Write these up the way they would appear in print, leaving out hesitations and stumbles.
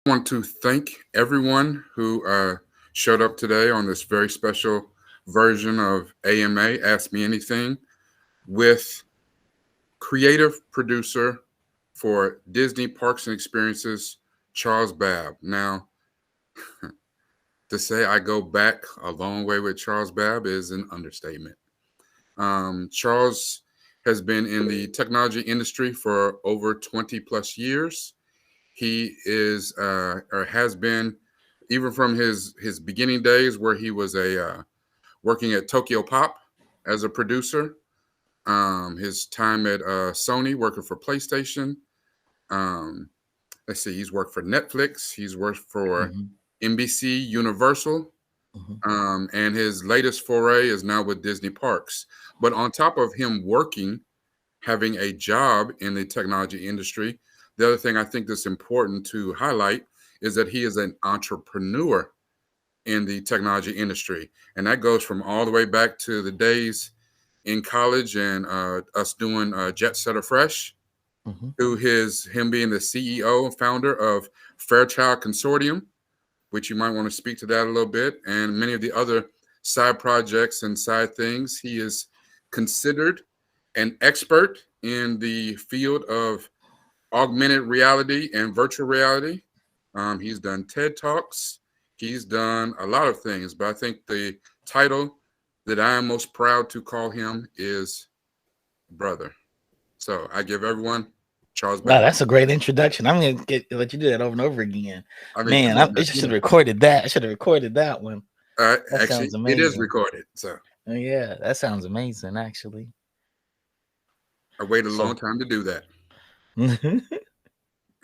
I want to thank everyone who showed up today on this very special version of AMA Ask Me Anything with creative producer for Disney Parks and Experiences, Charles Babb. Now, to say I go back a long way with Charles Babb is an understatement. Charles has been in the technology industry for over 20 plus years. He is or has been even from his beginning days where he was a working at Tokyo Pop as a producer. His time at Sony working for PlayStation. Um, let's see, he's worked for Netflix. He's worked for Mhm, NBC Universal. mhm, And his latest foray is now with Disney Parks. But on top of him working, having a job in the technology industry, the other thing I think that's important to highlight is that he is an entrepreneur in the technology industry. And that goes from all the way back to the days in college and us doing Jet Setter Fresh mhm. to him being the CEO and founder of Fairchild Consortium, which you might want to speak to that a little bit, and many of the other side projects and side things. He is considered an expert in the field of augmented reality and virtual reality. He's done TED Talks. He's done a lot of things, but I think the title that I am most proud to call him is Brother. So I give everyone Charles Wow, Babb. that's a great introduction. I'm gonna let you do that over and over again. I mean, Man, come on, I man. should have recorded that. I should have recorded that one. That Actually, sounds it is amazing. recorded. So Oh, yeah, that sounds amazing, actually. I waited a long So, time to do that.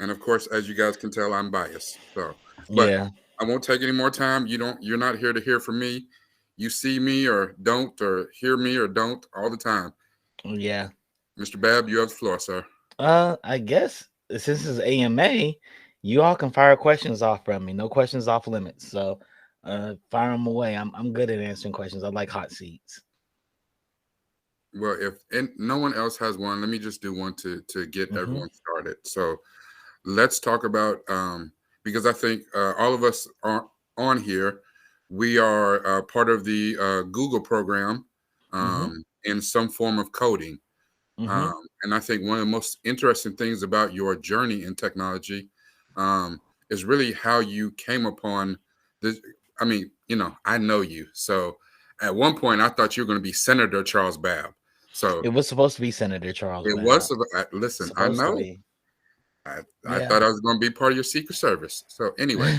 And of course, as you guys can tell, I'm biased. So, but yeah, I won't take any more time. You're not here to hear from me. You see me or don't, or hear me or don't all the time. yeah. Mr. Babb, you have the floor, sir. I guess since it's AMA, you all can fire questions off from me. No questions off limits. So, fire them away. I'm good at answering questions. I like hot seats. Well, if and no one else has one, let me just do one to get Hmm. everyone started. So let's talk about because I think all of us are on here. We are part of the Google program Hmm. in some form of coding. Hmm. And I think one of the most interesting things about your journey in technology is really how you came upon this. I mean, I know you. So at one point, I thought you were going to be Senator Charles Babb. So It was supposed to be Senator Charles it Babb. was, listen, I Supposed to know. be. I Yeah. thought I was going to be part of your Secret Service. So anyway,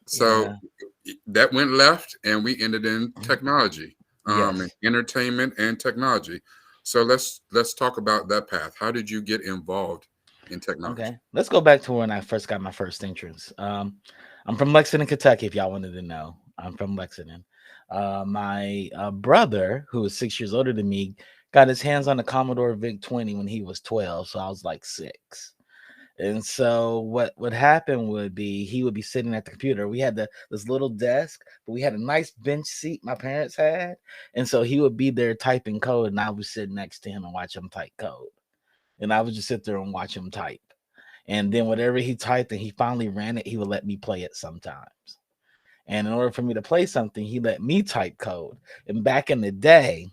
so Yeah. that went left and we ended in technology, and Yes. entertainment and technology. So let's talk about that path. How did you get involved in technology? Okay. Let's go back to when I first got my first entrance. I'm from Lexington, Kentucky. If y'all wanted to know, I'm from Lexington. My brother, who was 6 years older than me, got his hands on a Commodore VIC 20 when he was 12. So I was like 6. And so what would happen would be he would be sitting at the computer. We had this little desk, but we had a nice bench seat my parents had. And so he would be there typing code, and I would sit next to him and watch him type code. And I would just sit there and watch him type. And then whatever he typed and he finally ran it, he would let me play it sometimes. And in order for me to play something, he let me type code. And back in the day,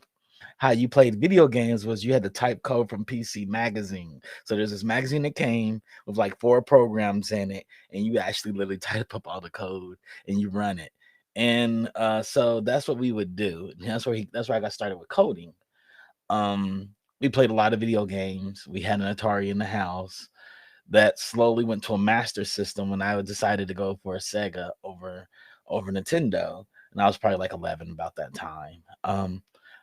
how you played video games was you had to type code from PC Magazine. So there's this magazine that came with like 4 programs in it, and you actually literally type up all the code and you run it. And so that's what we would do. And that's where I got started with coding. Um, we played a lot of video games. We had an Atari in the house that slowly went to a master system when I decided to go for a Sega over Nintendo, and I was probably like 11 about that time.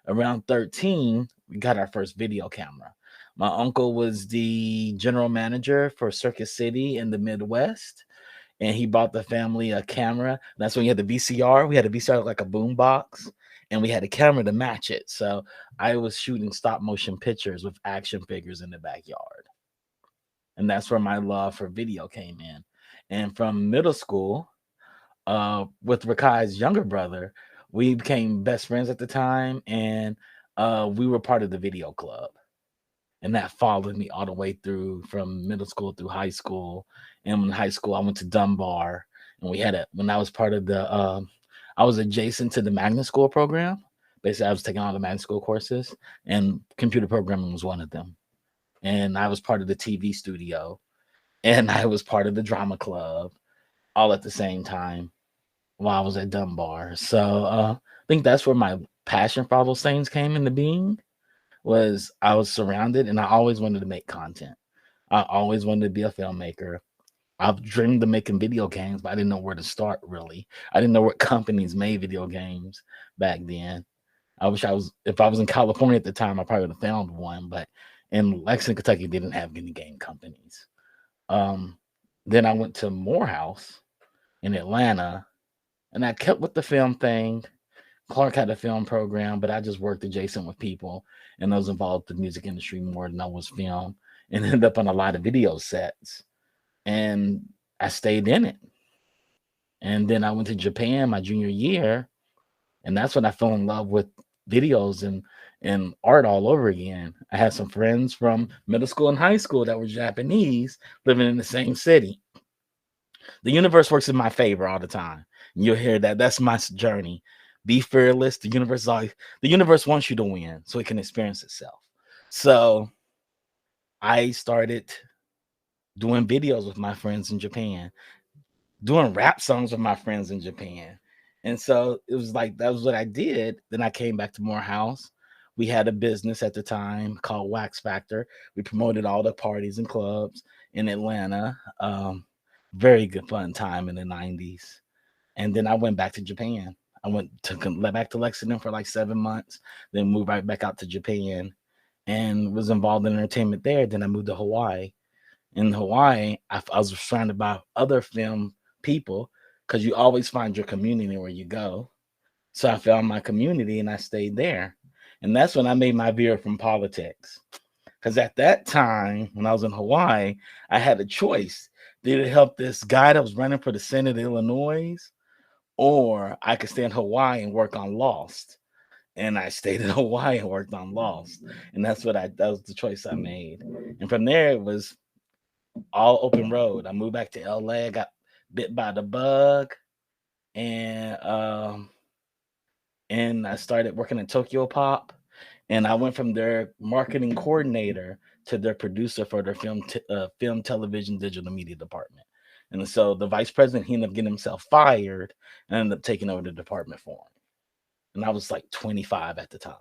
Around 13, we got our first video camera. My uncle was the general manager for Circus City in the Midwest, and he bought the family a camera. That's when you had the VCR. We had a VCR like a boom box, and we had a camera to match it. So I was shooting stop motion pictures with action figures in the backyard, and that's where my love for video came in. And from middle school, with Rakai's younger brother, we became best friends at the time, and we were part of the video club. and that followed me all the way through from middle school through high school. And in high school, I went to Dunbar, and we had when I was part of I was adjacent to the magnet school program. Basically, I was taking all the magnet school courses, and computer programming was one of them. And I was part of the TV studio, and I was part of the drama club, all at the same time while I was at Dunbar. So I think that's where my passion for all those things came into being. Was I was surrounded, and I always wanted to make content. I always wanted to be a filmmaker. I've dreamed of making video games, but I didn't know where to start really. I didn't know what companies made video games back then. I wish if I was in California at the time, I probably would have found one, but in Lexington, Kentucky, didn't have any game companies. Um, then I went to Morehouse in Atlanta, and I kept with the film thing. Clark had a film program, but I just worked adjacent with people, and I was involved with the music industry more than I was film, and ended up on a lot of video sets. And I stayed in it. And then I went to Japan my junior year, and that's when I fell in love with videos and art all over again. I had some friends from middle school and high school that were Japanese living in the same city. The universe works in my favor all the time. And you'll hear that. That's my journey. Be fearless. The universe wants you to win so it can experience itself. So I started doing videos with my friends in Japan, doing rap songs with my friends in Japan. And so it was like that was what I did. Then I came back to Morehouse. We had a business at the time called Wax Factor. We promoted all the parties and clubs in Atlanta. Very good fun time in the 90s. And then I went back to Japan. I went back to Lexington for like 7 months, then moved right back out to Japan and was involved in entertainment there. Then I moved to Hawaii. In Hawaii, I was surrounded by other film people because you always find your community where you go. So I found my community and I stayed there. And that's when I made my veer from politics. Because at that time, when I was in Hawaii, I had a choice. Did it help this guy that was running for the Senate of Illinois? Or I could stay in Hawaii and work on Lost. And I stayed in Hawaii and worked on Lost. And that was the choice I made. And from there, it was all open road. I moved back to LA. I got bit by the bug, and I started working at Tokyo Pop, and I went from their marketing coordinator to their producer for their film, television, digital media department. And so the vice president, he ended up getting himself fired and ended up taking over the department for him. And I was like 25 at the time.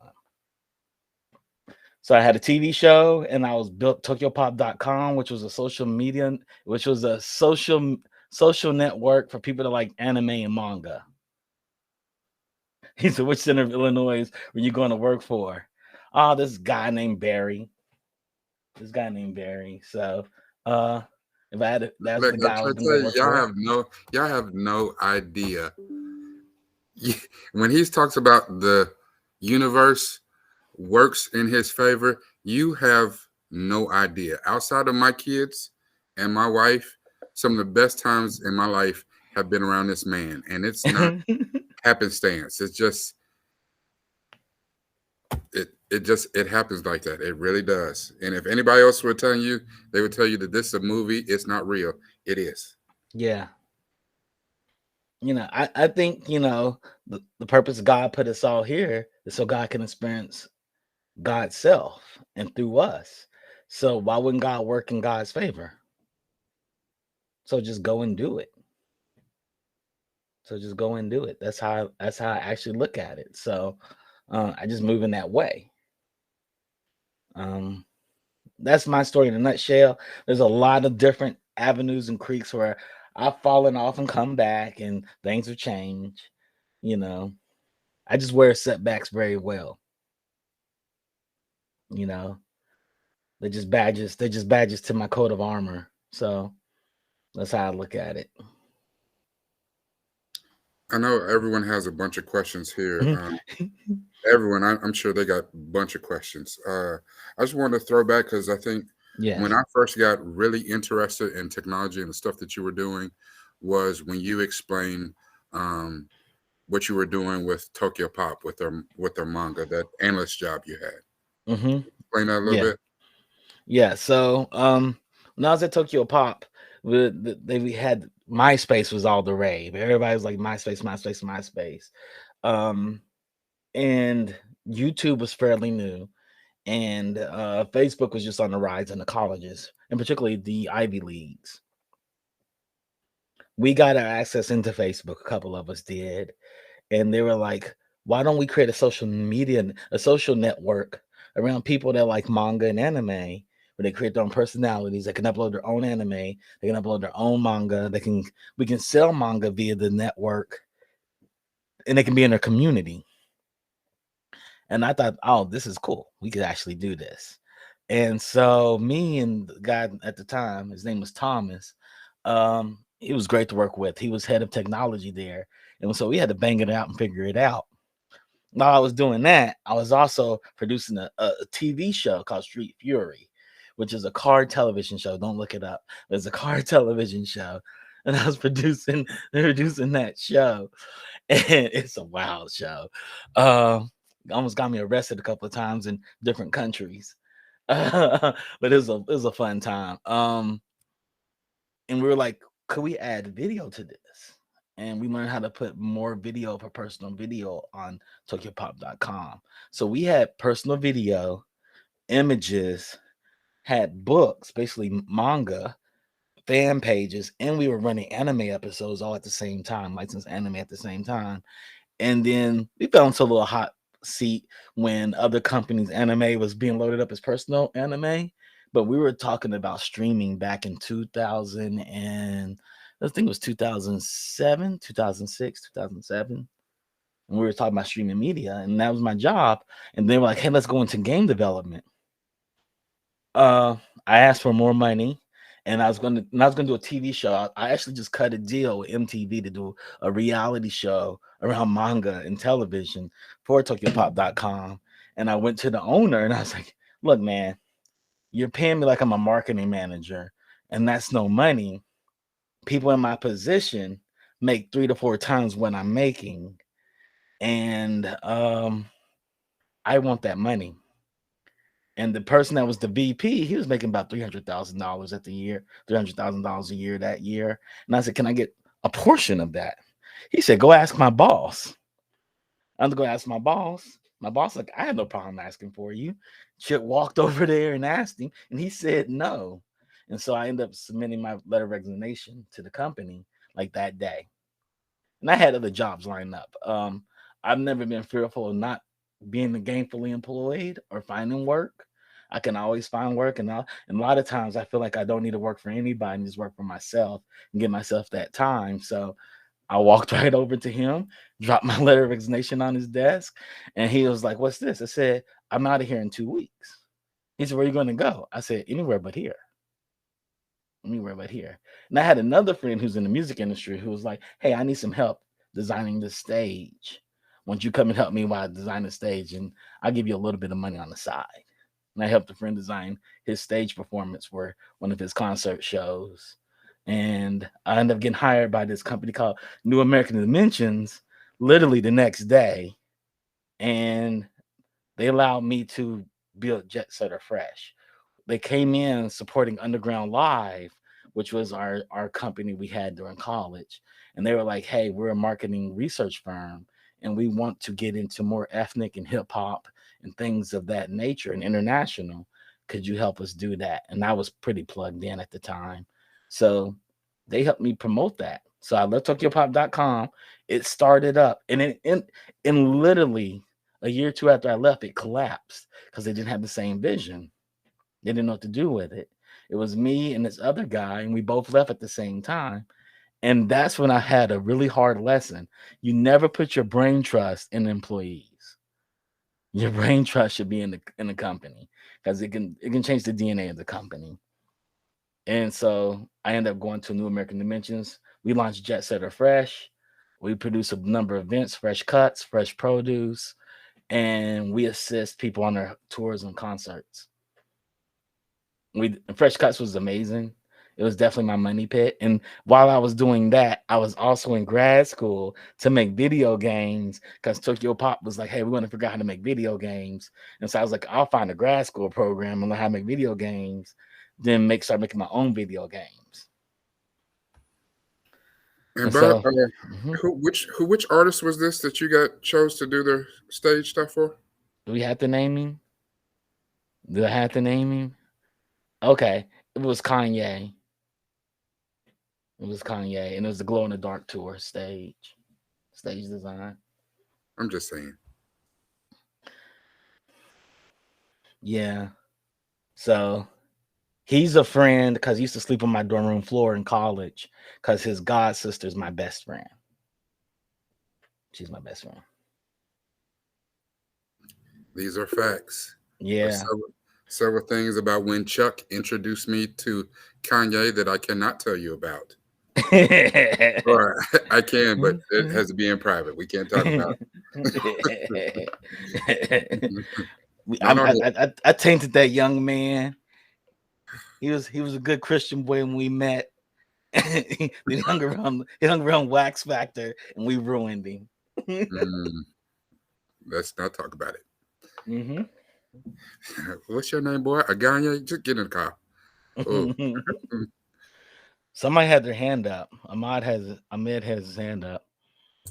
So I had a TV show, and I was built TokyoPop.com, which was a social social network for people that like anime and manga. He said, "Which center of Illinois were you going to work for?" Oh, this guy named Barry. So if I had that's the guy I was going to work for. y'all have no idea. When he talks about the universe works in his favor, you have no idea. Outside of my kids and my wife, some of the best times in my life have been around this man, and it's not happenstance. It's just it happens like that. It really does. And if anybody else were telling you, they would tell you that this is a movie. It's not real. It is. Yeah. I think, the purpose God put us all here is so God can experience God's self and through us. So why wouldn't God work in God's favor? So just go and do it. That's how I actually look at it. So I just move in that way. That's my story in a nutshell. There's a lot of different avenues and creeks where I've fallen off and come back, and things have changed. I just wear setbacks very well. They're just badges. They're just badges to my coat of armor. So that's how I look at it. I know everyone has a bunch of questions here. Everyone, I'm sure they got a bunch of questions. I just want to throw back because I think when I first got really interested in technology and the stuff that you were doing was when you explained what you were doing with Tokyo Pop with their manga, that analyst job you had. Mm-hmm. Explain that a little bit. Yeah. So when I was at Tokyo Pop, we had MySpace was all the rave. Everybody was like MySpace, MySpace, MySpace. Um, and YouTube was fairly new, and Facebook was just on the rise in the colleges, and particularly the Ivy Leagues. We got our access into Facebook, a couple of us did, and they were like, "Why don't we create a social network around people that like manga and anime, where they create their own personalities, they can upload their own anime, they can upload their own manga, we can sell manga via the network, and they can be in their community." And I thought, "Oh, this is cool. We could actually do this." And so me and the guy at the time, his name was Thomas. He was great to work with. He was head of technology there. And so we had to bang it out and figure it out. While I was doing that, I was also producing a TV show called Street Fury, which is a car television show. Don't look it up. It's a car television show. And I was producing that show. And it's a wild show. Almost got me arrested a couple of times in different countries. But it was a fun time. And we were like, could we add video to this? And we learned how to put more video for personal video on tokyopop.com. So we had personal video, images, had books, basically manga, fan pages, and we were running anime episodes all at the same time, licensed anime at the same time. And then we fell into a little hot seat when other companies' anime was being loaded up as personal anime. But we were talking about streaming back in 2000 and I think it was 2007, 2006, 2007. And we were talking about streaming media, and that was my job. And they were like, "Hey, let's go into game development." Uh, I asked for more money, and I was gonna do a TV show. I actually just cut a deal with MTV to do a reality show around manga and television for TokyoPop.com. And I went to the owner and I was like, "Look, man, you're paying me like I'm a marketing manager, and that's no money. People in my position make 3 to 4 times what I'm making, and I want that money." And the person that was the VP, he was making about $300,000 at the year, $300,000 a year that year. And I said, "Can I get a portion of that?" He said, "Go ask my boss." I'm gonna go ask my boss. My boss, like, "I had no problem asking for you." Chip walked over there and asked him, and he said no. And so I ended up submitting my letter of resignation to the company like that day. And I had other jobs lined up. I've never been fearful of not being gainfully employed or finding work. I can always find work, and a lot of times I feel like I don't need to work for anybody, just work for myself and give myself that time. So I walked right over to him, dropped my letter of resignation on his desk, and he was like, "What's this?" I said, "I'm out of here in 2 weeks." He said, "Where are you going to go?" I said, "Anywhere but here. Anywhere but here." And I had another friend who's in the music industry who was like, "Hey, I need some help designing the stage. Won't you come and help me while I design the stage? And I'll give you a little bit of money on the side." And I helped a friend design his stage performance for one of his concert shows. And I ended up getting hired by this company called New American Dimensions literally the next day. And they allowed me to build Jet Setter Fresh. They came in supporting Underground Live, which was our company we had during college. And they were like, "Hey, we're a marketing research firm, and we want to get into more ethnic and hip hop and things of that nature and international. Could you help us do that?" And I was pretty plugged in at the time. So they helped me promote that. So I left TokyoPop.com. It started up, and in literally a year or two after I left, it collapsed because they didn't have the same vision. They didn't know what to do with it. It was me and this other guy, and we both left at the same time. And that's when I had a really hard lesson. You never put your brain trust in employees. Your brain trust should be in the company because it can change the DNA of the company. And so I ended up going to New American Dimensions. We launched Jet Setter Fresh. We produce a number of events, fresh cuts, fresh produce, and we assist people on their tours and concerts. Fresh Cuts was amazing. It was definitely my money pit. And while I was doing that, I was also in grad school to make video games because Tokyo Pop was like, hey, we want to figure out how to make video games. And so I was like, I'll find a grad school program and learn how to make video games, then start making my own video games. And And Bob, so mhm, which artist was this that you got chose to do the stage stuff for? do we have to name him? Do I have to name him? Okay. It was Kanye. It was Kanye. And it was the Glow in the Dark tour stage design. I'm just saying. Yeah. So he's a friend because he used to sleep on my dorm room floor in college because his god sister's my best friend. She's my best friend. These are facts. There's Yeah. several things about when Chuck introduced me to Kanye that I cannot tell you about. Or I can, but it has to be in private. We can't talk about not on here. I tainted that young man. He was a good Christian boy when we met. Then he hung around Wax Factor and we ruined him. Mm, let's not talk about it. Mm-hmm. What's your name, boy? Aganya? Just get in the car. Oh, Somebody had their hand up. Ahmed has his hand up.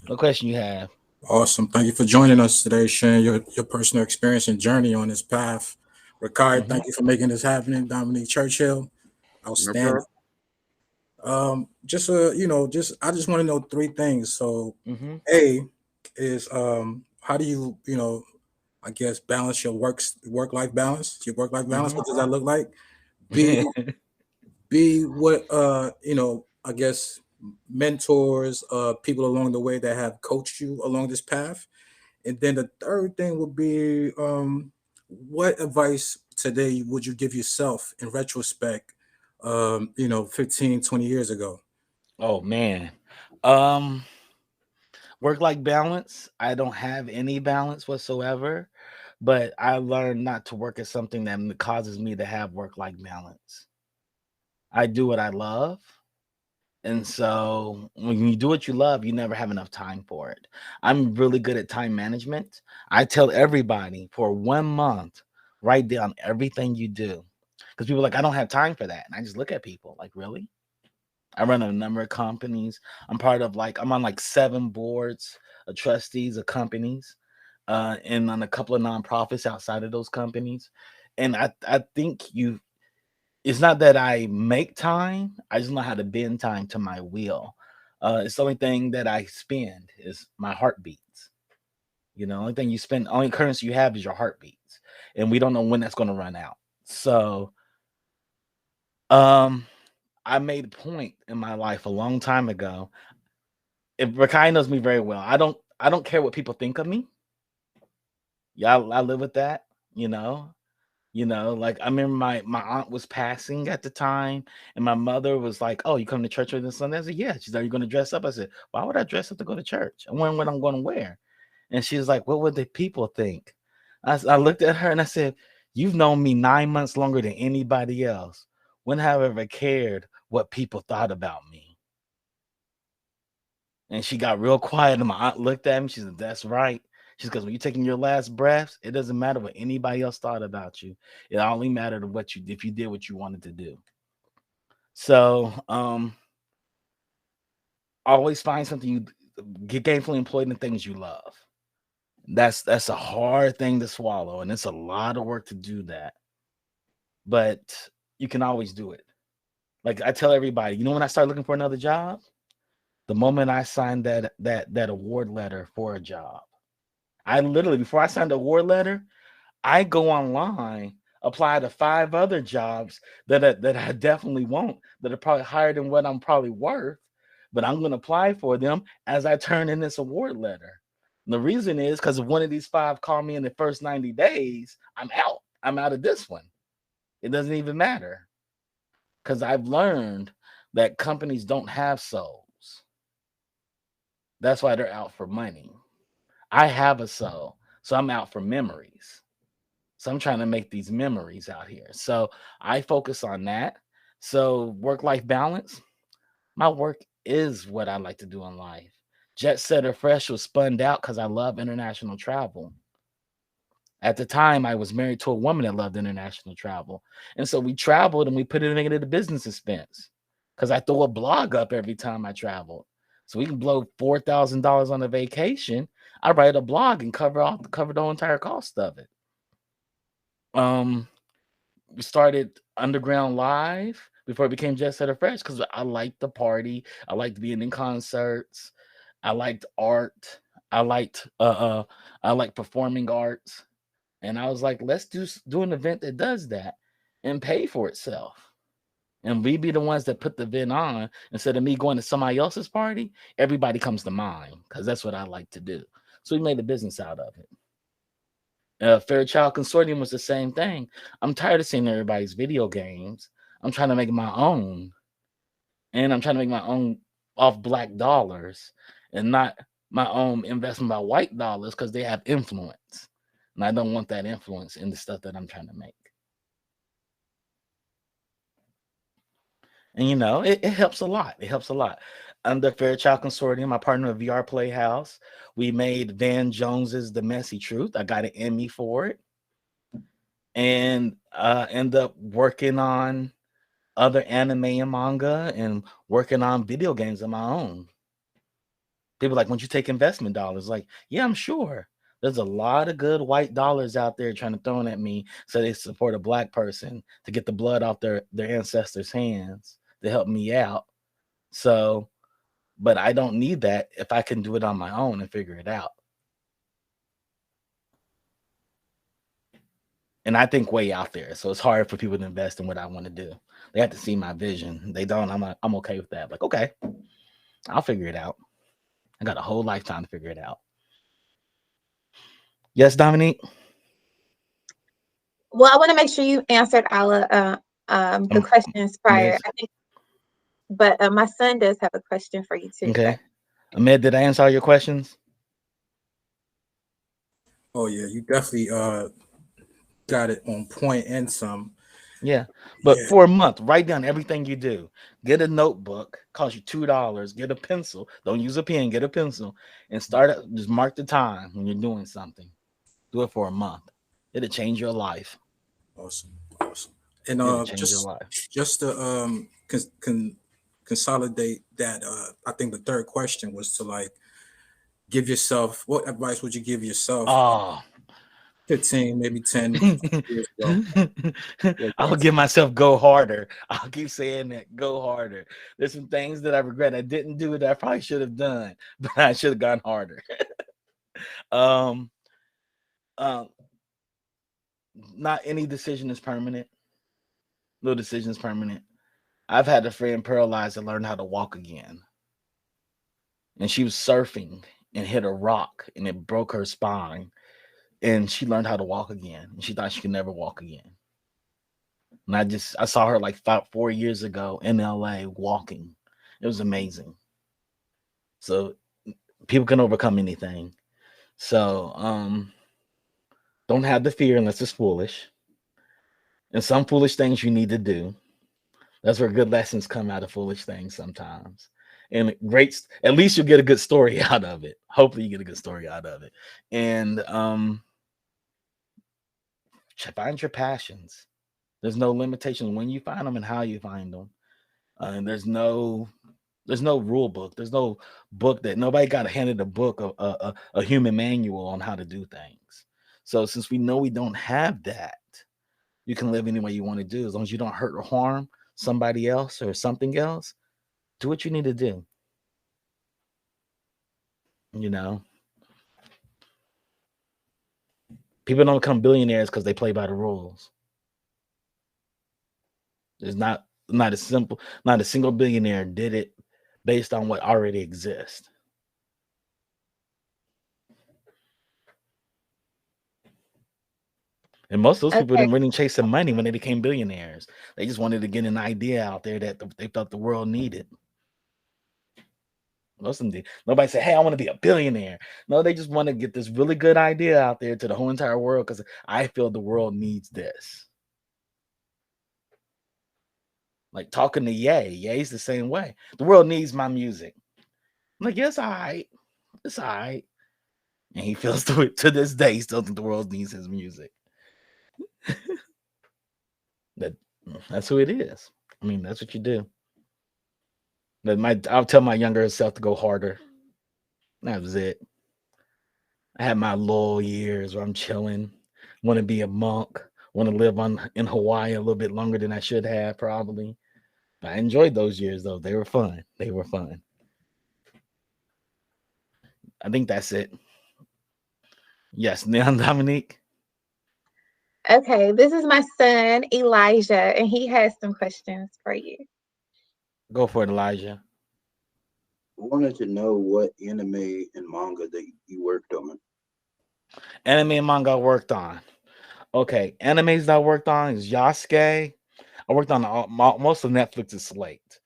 What question you have? Awesome. Thank you for joining us today, sharing your personal experience and journey on this path. Ricard, Mm-hmm. thank you for making this happen. Dominique Churchill, no outstanding. problem. Just I just want to know three things. So, Mm-hmm. A is how do you, I guess balance your work life balance, your work life balance? Mm-hmm. What does that look like? B what I guess mentors, people along the way that have coached you along this path. And then the third thing would be what advice today would you give yourself in retrospect, 15, 20 years ago? Oh man. Um Work-life balance. I don't have any balance whatsoever, but I learned not to work at something that causes me to have work-life balance. I do what I love. And so when you do what you love, you never have enough time for it. I'm really good at time management. I tell everybody for 1 month, write down everything you do. Because people are like, I don't have time for that. And I just look at people like, really? I run a number of companies. I'm on like 7 boards of trustees of companies, and on a couple of nonprofits outside of those companies. And I think it's not that I make time, I just know how to bend time to my will. It's the only thing that I spend is my heartbeats. Only thing you spend, only currency you have is your heartbeats. And we don't know when that's going to run out. So, um, I made a point in my life a long time ago. If Rakai knows me very well, I don't care what people think of me. Yeah, I live with that, you know. Like I remember my aunt was passing at the time, and my mother was like, "Oh, you come to church with this Sunday?" I said, "Yeah." She's like, "Are you going to dress up?" I said, "Why would I dress up to go to church? I'm wearing what I'm going to wear." And she's like, "What would the people think?" I looked at her and I said, "You've known me 9 months longer than anybody else. When have I ever cared what people thought about me?" And she got real quiet, and my aunt looked at me. She said, "That's right." She goes, "When you're taking your last breaths, it doesn't matter what anybody else thought about you. It only mattered if you did what you wanted to do." So, always find something you get gainfully employed in things you love. That's a hard thing to swallow, and it's a lot of work to do that. But you can always do it. Like I tell everybody, when I start looking for another job, the moment I signed that award letter for a job. I literally, before I signed the award letter, I go online, apply to 5 other jobs that I definitely want, that are probably higher than what I'm probably worth, but I'm going to apply for them as I turn in this award letter. And the reason is because if one of these 5 call me in the first 90 days, I'm out. I'm out of this one. It doesn't even matter because I've learned that companies don't have souls. That's why they're out for money. I have a soul, so I'm out for memories. So I'm trying to make these memories out here. So I focus on that. So work-life balance, my work is what I like to do in life. Jet Setter Fresh was spun out because I love international travel. At the time, I was married to a woman that loved international travel. And so we traveled and we put it into the business expense because I throw a blog up every time I travel. So we can blow $4,000 on a vacation. I write a blog and cover the whole entire cost of it. We started Underground Live before it became Jet Setter Fresh because I liked the party. I liked being in concerts. I liked art. I liked I like performing arts. And I was like, let's do an event that does that and pay for itself. And we be the ones that put the event on instead of me going to somebody else's party. Everybody comes to mine because that's what I like to do. So we made a business out of it. Fairchild Consortium was the same thing. I'm tired of seeing everybody's video games. I'm trying to make my own. And I'm trying to make my own off black dollars and not my own investment by white dollars because they have influence. And I don't want that influence in the stuff that I'm trying to make. And it helps a lot. It helps a lot. Under Fairchild Consortium, I partnered with VR Playhouse. We made Van Jones's The Messy Truth. I got an Emmy for it. And end up working on other anime and manga and working on video games of my own. People like, once you take investment dollars, like, yeah, I'm sure. There's a lot of good white dollars out there trying to throw at me so they support a black person to get the blood off their ancestors' hands to help me out. So, but I don't need that if I can do it on my own and figure it out. And I think way out there. So it's hard for people to invest in what I want to do. They have to see my vision. They don't. I'm okay with that. Like, okay, I'll figure it out. I got a whole lifetime to figure it out. Yes, Dominique? Well, I want to make sure you answered all the questions prior. I think, but my son does have a question for you too. Okay. Ahmed, did I answer all your questions? Oh yeah, you definitely got it on point and some. Yeah. But for a month, write down everything you do. Get a notebook, cost you $2. Get a pencil. Don't use a pen, get a pencil and just mark the time when you're doing something. Do it for a month. It'll change your life. Awesome. And just to consolidate that, I think the third question was to like give yourself, what advice would you give yourself? 15, maybe 10 years ago. I'll give myself go harder. I'll keep saying that, go harder. There's some things that I regret I didn't do that I probably should have done, but I should have gone harder. Not any decision is permanent. No decision is permanent. I've had a friend paralyzed and learn how to walk again. And she was surfing and hit a rock and it broke her spine. And she learned how to walk again. And she thought she could never walk again. And I saw her like 4 years ago in LA walking. It was amazing. So people can overcome anything. So don't have the fear unless it's foolish. And some foolish things you need to do. That's where good lessons come out of foolish things sometimes. And at least you'll get a good story out of it. Hopefully you get a good story out of it. And find your passions. There's no limitation when you find them and how you find them. And there's no rule book. There's no book that nobody got handed a book of a human manual on how to do things. So since we know we don't have that, you can live any way you want to do as long as you don't hurt or harm somebody else or something else. Do what you need to do. People don't become billionaires because they play by the rules. There's not a single billionaire did it based on what already exists. And most of those people didn't really chase some money when they became billionaires. They just wanted to get an idea out there that they felt the world needed. Most of them did. Nobody said, hey, I want to be a billionaire. No, they just want to get this really good idea out there to the whole entire world because I feel the world needs this. Like talking to Ye. Ye's the same way. The world needs my music. I'm like, yes, all right. It's all right. And he feels to this day, he still thinks the world needs his music. That's who it is. I mean, that's what you do. But I'll tell my younger self to go harder. That was it. I had my lull years where I'm chilling, want to be a monk, want to live in Hawaii a little bit longer than I should have, probably. I enjoyed those years though. They were fun. They were fun. I think that's it. Yes, Neon Dominique. Okay, this is my son Elijah, and he has some questions for you. Go for it, Elijah. I wanted to know what anime and manga that you worked on. Anime and manga I worked on. Okay, animes that I worked on is Yasuke. I worked on most of Netflix's slate.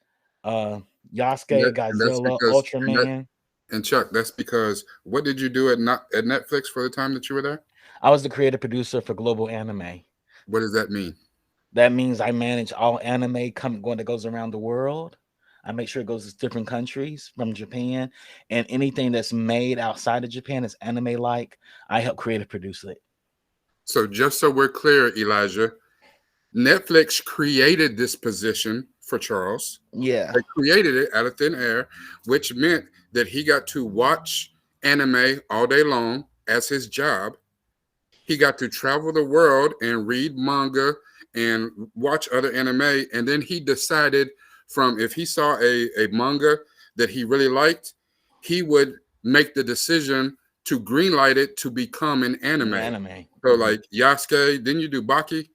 Yasuke, Godzilla, Ultraman. And Chuck, that's because what did you do at Netflix for the time that you were there? I was the creative producer for Global Anime. What does that mean? That means I manage all anime that goes around the world. I make sure it goes to different countries from Japan, and anything that's made outside of Japan is anime like. I help creative produce it. So just so we're clear, Elijah, Netflix created this position for Charles. Yeah. They created it out of thin air, which meant that he got to watch anime all day long as his job. He got to travel the world and read manga and watch other anime. And then he decided if he saw a manga that he really liked, he would make the decision to greenlight it to become an anime. So like Yasuke, didn't you do Baki?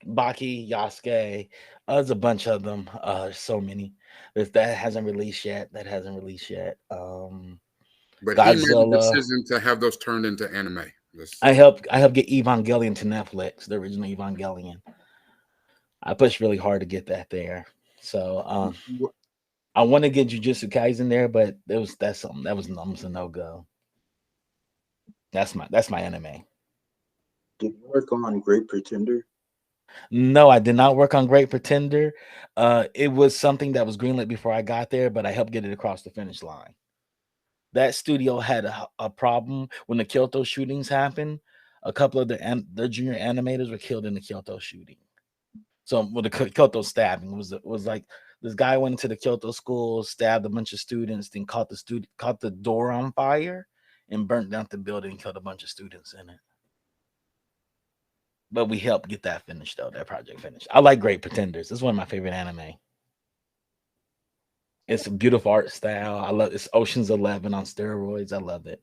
Baki, Yasuke, there's a bunch of them. So many. That hasn't released yet. But Godzilla. He made the decision to have those turned into anime. I helped get Evangelion to Netflix, the original Evangelion. I pushed really hard to get that there. So I want to get Jujutsu Kaisen there, but that's something that was almost a no-go. That's my anime. Did you work on Great Pretender? No, I did not work on Great Pretender. It was something that was greenlit before I got there, but I helped get it across the finish line. That studio had a problem when the Kyoto shootings happened. A couple of the junior animators were killed in the Kyoto shooting. So with the Kyoto stabbing was like this guy went into the Kyoto school, stabbed a bunch of students, then caught the door on fire and burnt down the building and killed a bunch of students in it. But we helped get that finished though. That project finished. I like Great Pretenders. It's one of my favorite anime. It's a beautiful art style. I love it's Ocean's 11 on steroids. I love it.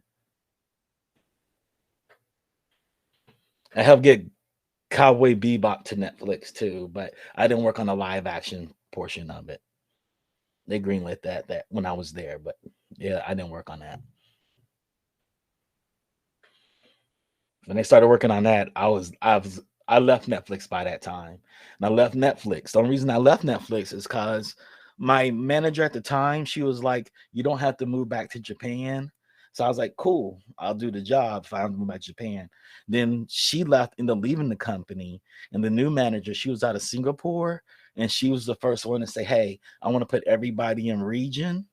I helped get Cowboy Bebop to Netflix too, but I didn't work on the live action portion of it. They greenlit that when I was there, but yeah, I didn't work on that. When they started working on that, I left Netflix by that time. And I left Netflix. The only reason I left Netflix is because my manager at the time, she was like, you don't have to move back to Japan. So I was like, cool, I'll do the job if I move back to Japan. Then she left, ended up leaving the company. And the new manager, she was out of Singapore. And she was the first one to say, hey, I want to put everybody in region.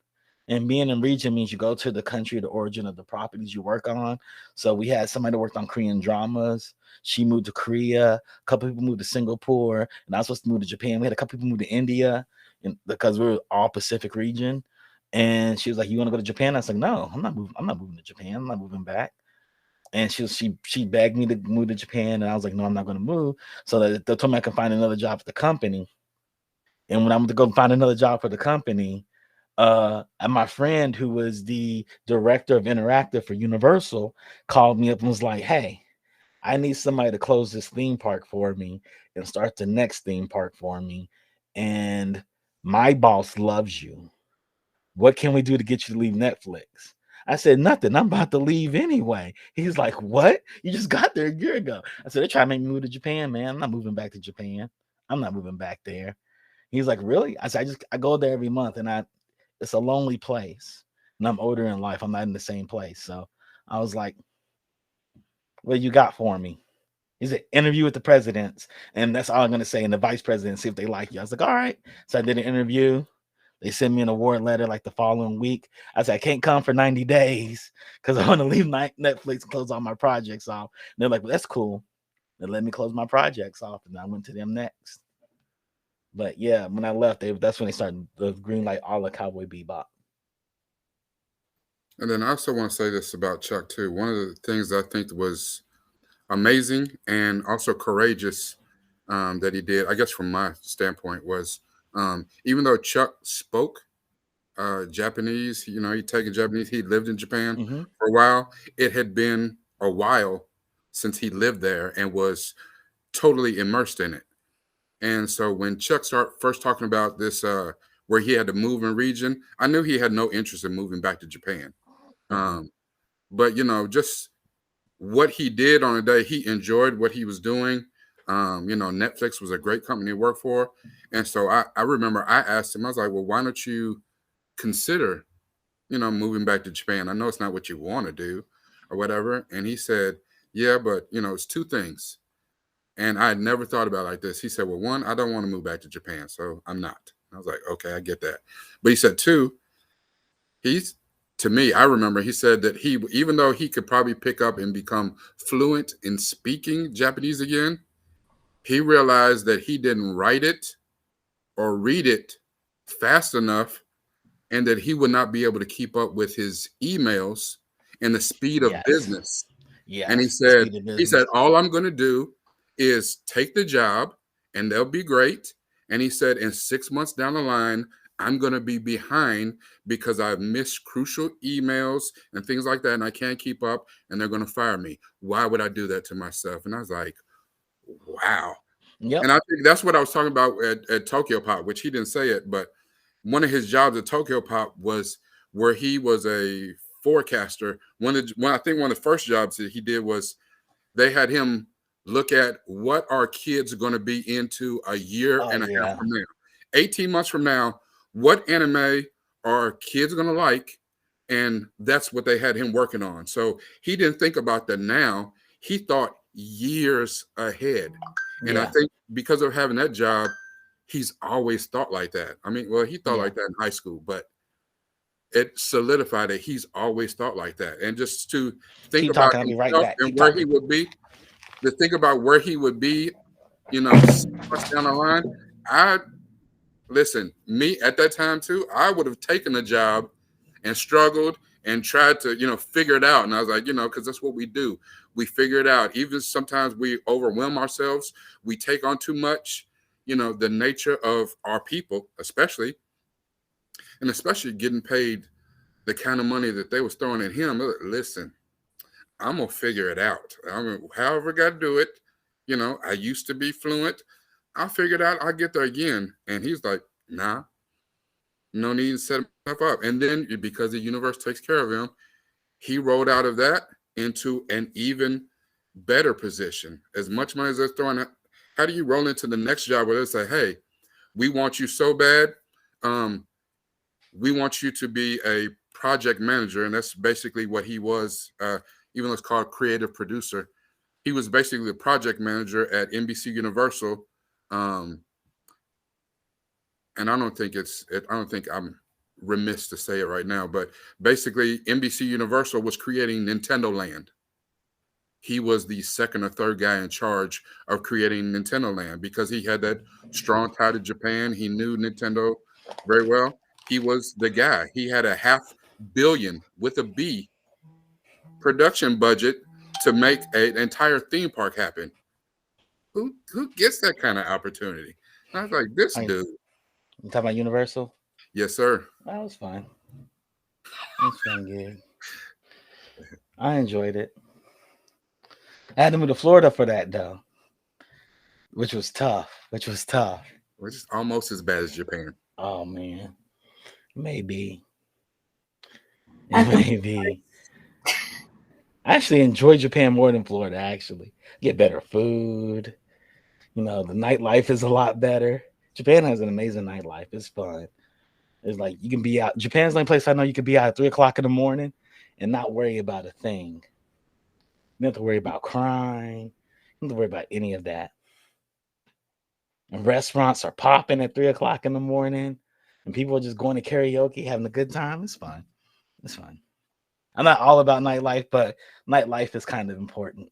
And being in region means you go to the country of the origin of the properties you work on. So we had somebody that worked on Korean dramas. She moved to Korea. A couple people moved to Singapore. And I was supposed to move to Japan. We had a couple people move to India because we were all Pacific region. And she was like, you want to go to Japan? I was like, no, I'm not moving to Japan. I'm not moving back. And she begged me to move to Japan. And I was like, no, I'm not going to move. So they told me I could find another job for the company. And when I went to go find another job for the company, and my friend who was the director of interactive for Universal called me up and was like, hey, I need somebody to close this theme park for me and start the next theme park for me. And my boss loves you. What can we do to get you to leave Netflix? I said, nothing. I'm about to leave anyway. He's like, what? You just got there a year ago. I said, they're trying to make me move to Japan, man. I'm not moving back to Japan. I'm not moving back there. He's like, really? I said, I go there every month and it's a lonely place. And I'm older in life. I'm not in the same place. So I was like, what you got for me? He said, interview with the presidents, and that's all I'm gonna say. And the vice president, see if they like you. I was like, all right. So I did an interview. They sent me an award letter like the following week. I said, I can't come for 90 days because I want to leave Netflix and close all my projects off. And they're like, well, that's cool. They let me close my projects off, and I went to them next. But yeah, when I left, that's when they started the green light all of Cowboy Bebop. And then I also want to say this about Chuck too. One of the things that I think was amazing and also courageous that he did, I guess from my standpoint, was even though Chuck spoke Japanese, he'd taken Japanese, he lived in Japan for a while. It had been a while since he lived there and was totally immersed in it. And so when Chuck started first talking about this, where he had to move in region, I knew he had no interest in moving back to Japan. But just what he did on a day, he enjoyed what he was doing. Netflix was a great company to work for. And so I remember I asked him, I was like, well, why don't you consider, moving back to Japan? I know it's not what you want to do or whatever. And he said, yeah, but it's two things. And I had never thought about it like this. He said, well, one, I don't want to move back to Japan, so I'm not. I was like, okay, I get that. But he said, two, to me, I remember he said that even though he could probably pick up and become fluent in speaking Japanese again, he realized that he didn't write it or read it fast enough and that he would not be able to keep up with his emails and the speed of business. Yeah. And he said, all I'm going to do is take the job and they'll be great. And he said, in 6 months down the line, I'm going to be behind because I've missed crucial emails and things like that. And I can't keep up and they're going to fire me. Why would I do that to myself? And I was like, wow. Yep. And I think that's what I was talking about at Tokyo Pop, which he didn't say it, but one of his jobs at Tokyo Pop was where he was a forecaster. I think one of the first jobs that he did was they had him look at what are kids going to be into a year and a half from now. 18 months from now, what anime are kids going to like? And that's what they had him working on. So he didn't think about the now. He thought years ahead. And I think because of having that job, he's always thought like that. I mean, well, he thought like that in high school, but it solidified that he's always thought like that. And just to think about himself and where he would be, to think about where he would be, 6 months down the line. Me at that time too, I would have taken the job and struggled and tried to, figure it out. And I was like, because that's what we do. We figure it out. Even sometimes we overwhelm ourselves. We take on too much, the nature of our people, especially getting paid the kind of money that they was throwing at him. Listen, I'm going to figure it out. However I got to do it. I used to be fluent. I'll figure it out. I'll get there again. And he's like, nah, no need to set himself up. And then because the universe takes care of him, he rolled out of that into an even better position. As much money as they're throwing at, how do you roll into the next job where they say, hey, we want you so bad. We want you to be a project manager. And that's basically what he was, even though it's called creative producer. He was basically the project manager at NBC Universal. And I don't think I'm remiss to say it right now, but basically NBC Universal was creating Nintendo Land. He was the second or third guy in charge of creating Nintendo Land because he had that strong tie to Japan. He knew Nintendo very well. He was the guy. He had a $500 million with a B production budget to make an entire theme park happen. Who gets that kind of opportunity? I was like, this dude. You talking about Universal? Yes, sir. That was fine. That's fun, good. I enjoyed it. I had to move to Florida for that though, which was tough. Which is almost as bad as Japan. Oh man, maybe. I actually enjoy Japan more than Florida. Actually, get better food. The nightlife is a lot better. Japan has an amazing nightlife. It's fun. It's like you can be out. Japan's the only place I know you can be out at 3:00 in the morning and not worry about a thing. You don't have to worry about crime. Don't have to worry about any of that. And restaurants are popping at 3 o'clock in the morning, and people are just going to karaoke, having a good time. It's fun. It's fun. I'm not all about nightlife, but nightlife is kind of important.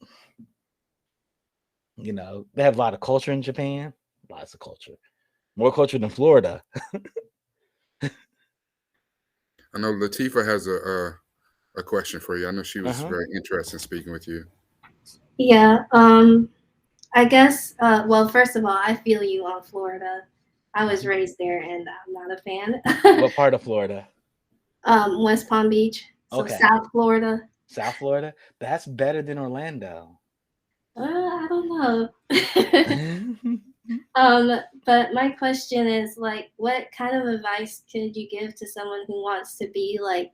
You know, they have a lot of culture in Japan. Lots of culture. More culture than Florida. I know Latifah has a question for you. I know she was very interested in speaking with you. Yeah. I guess. Well, first of all, I feel you on Florida. I was raised there, and I'm not a fan. What part of Florida? West Palm Beach. So Okay. South Florida. South Florida? That's better than Orlando. I don't know. But my question is, like, what kind of advice could you give to someone who wants to be like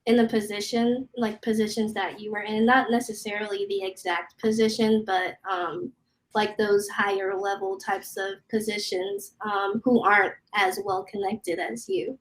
in a position, like positions that you were in, not necessarily the exact position, but like those higher level types of positions who aren't as well connected as you?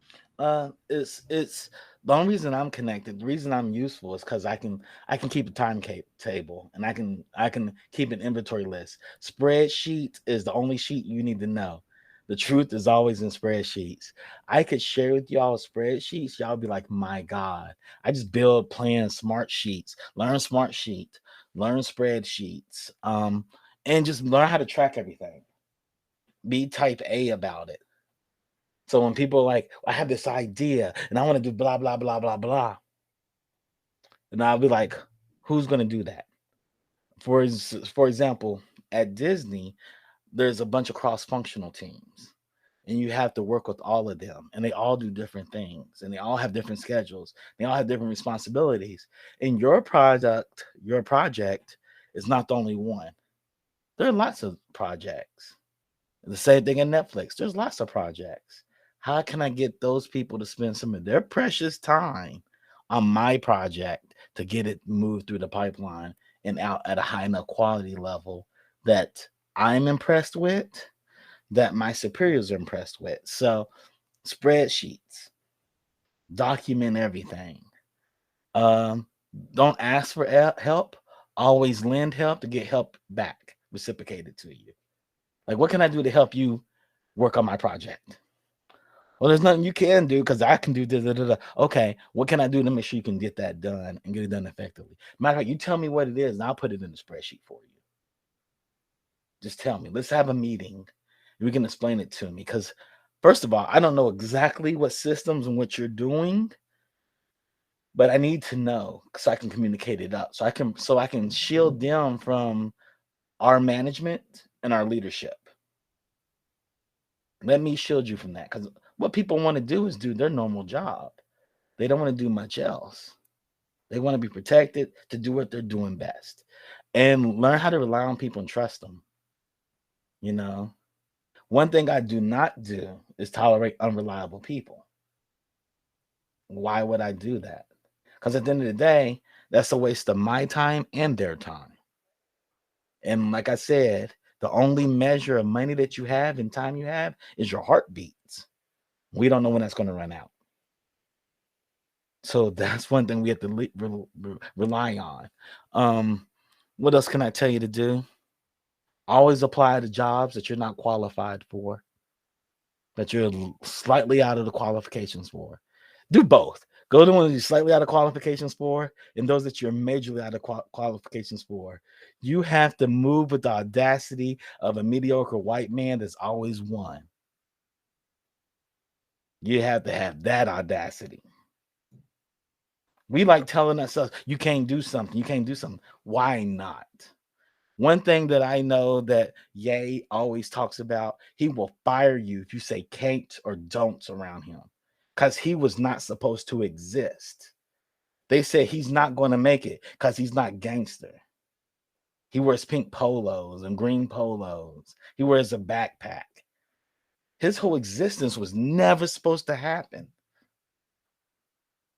It's the only reason I'm connected. The reason I'm useful is because I can keep a table, and I can keep an inventory list. Spreadsheet is the only sheet you need to know. The truth is always in spreadsheets. I could share with y'all spreadsheets. Y'all be like, my God, I just build plans, smart sheets, learn smart sheet, learn spreadsheets, and just learn how to track everything. Be type A about it. So when people are like, I have this idea and I want to do blah, blah, blah, blah, blah. And I'll be like, who's going to do that? For example, at Disney, there's a bunch of cross-functional teams. And you have to work with all of them. And they all do different things. And they all have different schedules. They all have different responsibilities. And your project is not the only one. There are lots of projects. The same thing in Netflix. There's lots of projects. How can I get those people to spend some of their precious time on my project to get it moved through the pipeline and out at a high enough quality level that I'm impressed with, that my superiors are impressed with? So spreadsheets, document everything. Don't ask for help. Always lend help to get help back reciprocated to you. Like, what can I do to help you work on my project? Well, there's nothing you can do because I can do da. Okay, what can I do to make sure you can get that done and get it done effectively? Matter of fact, you tell me what it is, and I'll put it in the spreadsheet for you. Just tell me. Let's have a meeting. You can explain it to me. Because first of all, I don't know exactly what systems and what you're doing, but I need to know so I can communicate it up. So I can shield them from our management and our leadership. Let me shield you from that, because what people want to do is do their normal job. They don't want to do much else. They want to be protected to do what they're doing best and learn how to rely on people and trust them. You know, one thing I do not do is tolerate unreliable people. Why would I do that? Because at the end of the day, that's a waste of my time and their time. And like I said, the only measure of money that you have and time you have is your heartbeats. We don't know when that's going to run out. So that's one thing we have to rely on. What else can I tell you to do? Always apply to jobs that you're not qualified for, that you're slightly out of the qualifications for. Do both. Go to one that you're slightly out of qualifications for, and those that you're majorly out of qualifications for. You have to move with the audacity of a mediocre white man that's always won. You have to have that audacity. We like telling ourselves, you can't do something. You can't do something. Why not? One thing that I know that Ye always talks about, he will fire you if you say can't or don'ts around him, because he was not supposed to exist. They said he's not going to make it because he's not gangster. He wears pink polos and green polos. He wears a backpack. His whole existence was never supposed to happen.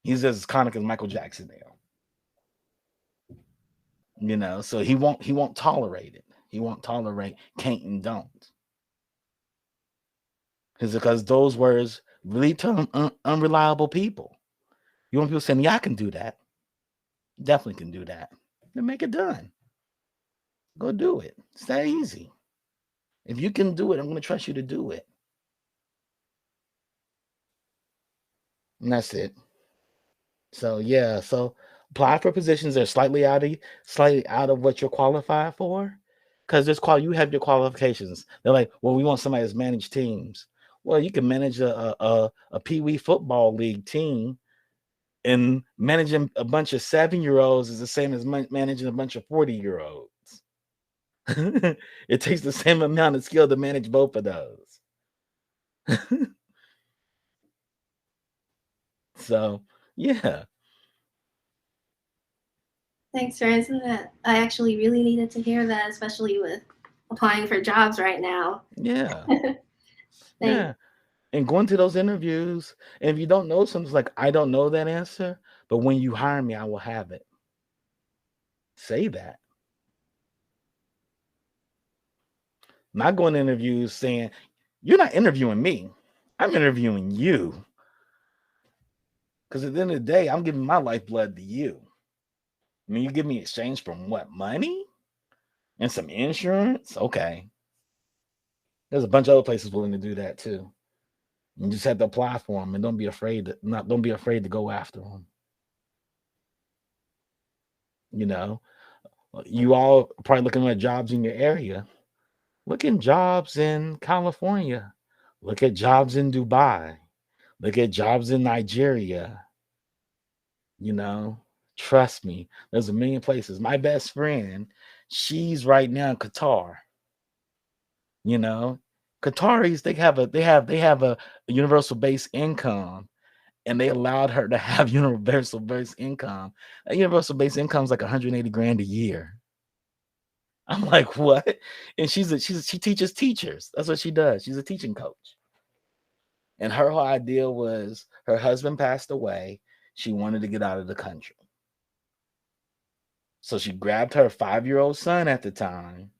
He's as iconic as Michael Jackson now. You know, so he won't tolerate it. He won't tolerate can't and don't. Because those words lead to unreliable people. You want people saying, yeah, I can do that. Definitely can do that. Then make it done. Go do it. It's that easy. If you can do it, I'm going to trust you to do it. And that's it. So yeah, so apply for positions that are slightly out of what you're qualified for. Because you have your qualifications. They're like, well, we want somebody that's managed teams. Well, you can manage a Pee-wee football league team, and managing a bunch of 7-year-olds is the same as managing a bunch of 40-year-olds. It takes the same amount of skill to manage both of those. So yeah. Thanks for answering that. I actually really needed to hear that, especially with applying for jobs right now. Yeah. Thanks. Yeah. And going to those interviews, and if you don't know something, like, I don't know that answer, but when you hire me, I will have it. Say that. Not going to interviews saying, you're not interviewing me. I'm interviewing you. Because at the end of the day, I'm giving my lifeblood to you. I mean, you give me exchange from what? Money? And some insurance? Okay. There's a bunch of other places willing to do that too. You just have to apply for them, and don't be afraid to go after them. You know, you all probably looking at jobs in your area. Look at jobs in California. Look at jobs in Dubai. Look at jobs in Nigeria. You know, trust me, there's a million places. My best friend, she's right now in Qatar. You know, Qataris, they have a universal base income, and they allowed her to have universal base income. A universal base income is like 180 grand a year. I'm like, what? And she teaches teachers. That's what she does. She's a teaching coach. And her whole idea was, her husband passed away. She wanted to get out of the country. So she grabbed her 5-year-old son at the time,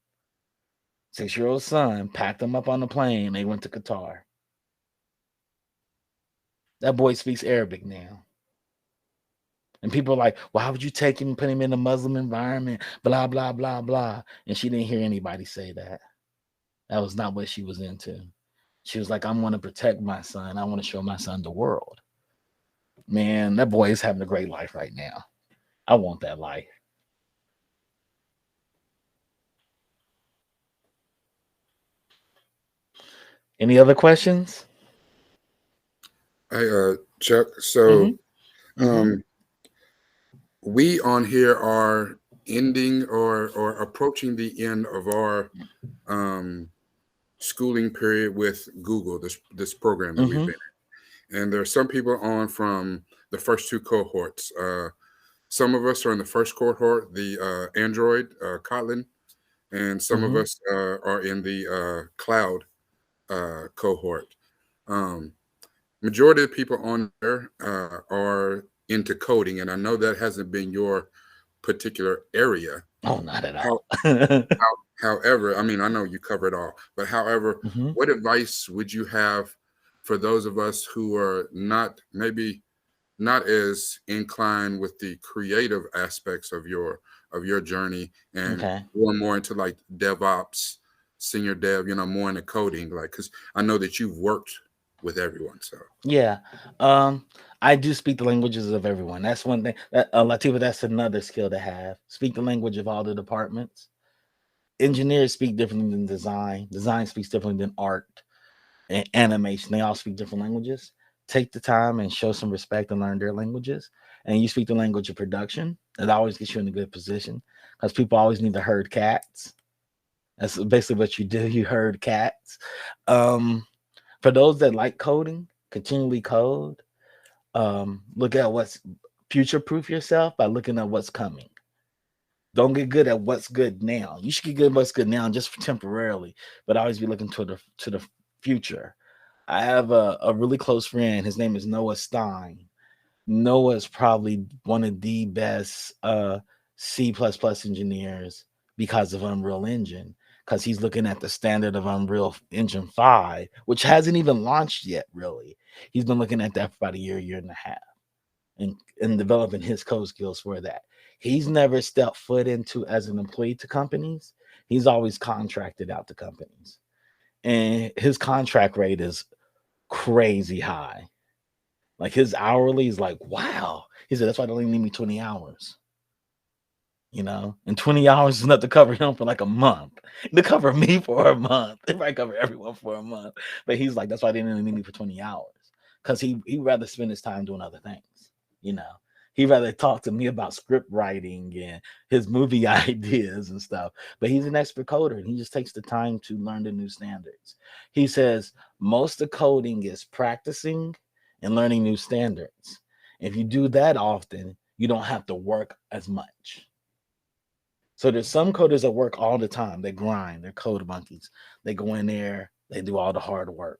6-year-old son, packed him up on the plane. They went to Qatar. That boy speaks Arabic now. And people are like, why would you take him and put him in a Muslim environment? Blah, blah, blah, blah. And she didn't hear anybody say that. That was not what she was into. She was like, I want to protect my son. I want to show my son the world. Man, that boy is having a great life right now. I want that life. Any other questions? Hey, Chuck. So, Mhm. we on here are ending or approaching the end of our schooling period with Google, this program that we've been in. And there are some people on from the first two cohorts. Some of us are in the first cohort, the Android, Kotlin, and some of us are in the cloud cohort. Majority of people on there are into coding, and I know that hasn't been your particular area. Oh, not at all. However, I mean, I know you cover it all, but however, what advice would you have for those of us who are maybe not as inclined with the creative aspects of your journey, and going more into like DevOps, senior dev, more into coding, like, because I know that you've worked with everyone. So yeah, I do speak the languages of everyone. That's one thing. Latifa, that's another skill to have. Speak the language of all the departments. Engineers speak differently than design. Design speaks differently than art and animation. They all speak different languages. Take the time and show some respect and learn their languages. And you speak the language of production. It always gets you in a good position, because people always need to herd cats. That's basically what you do. You herd cats. For those that like coding, continually code. Look at what's future-proof yourself by looking at what's coming. Don't get good at what's good now. You should get good at what's good now just temporarily, but always be looking to the future. I have a really close friend. His name is Noah Stein. Noah is probably one of the best C++ engineers because of Unreal Engine, because he's looking at the standard of Unreal Engine 5, which hasn't even launched yet, really. He's been looking at that for about a year and a half, and developing his code skills for that. He's never stepped foot into as an employee to companies. He's always contracted out to companies, and his contract rate is crazy high. Like his hourly is like, wow. He said that's why they only need me 20 hours. And 20 hours is enough to cover him for like a month. To cover me for a month. They might cover everyone for a month. But he's like, that's why they didn't need me for 20 hours. Because he'd rather spend his time doing other things. He'd rather talk to me about script writing and his movie ideas and stuff. But he's an expert coder, and he just takes the time to learn the new standards. He says most of coding is practicing and learning new standards. If you do that often, you don't have to work as much. So there's some coders that work all the time. They grind. They're code monkeys. They go in there. They do all the hard work.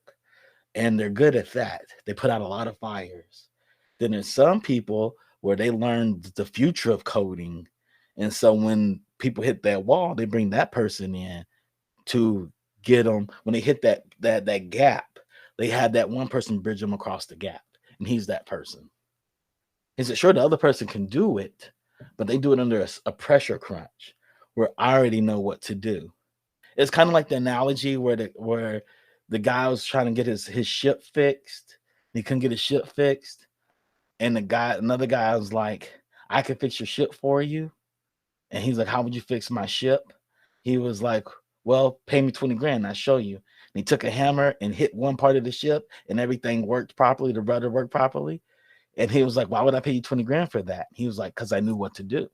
And they're good at that. They put out a lot of fires. Then there's some people where they learn the future of coding. And so when people hit that wall, they bring that person in to get them. When they hit that gap, they have that one person bridge them across the gap. And he's that person. He said, sure, the other person can do it, but they do it under a pressure crunch where I already know what to do. It's kind of like the analogy where the guy was trying to get his ship fixed. He couldn't get his ship fixed. And another guy was like, I can fix your ship for you. And he's like, how would you fix my ship? He was like, well, pay me 20 grand. I'll show you. And he took a hammer and hit one part of the ship and everything worked properly. The rudder worked properly. And he was like, why would I pay you 20 grand for that? He was like, because I knew what to do.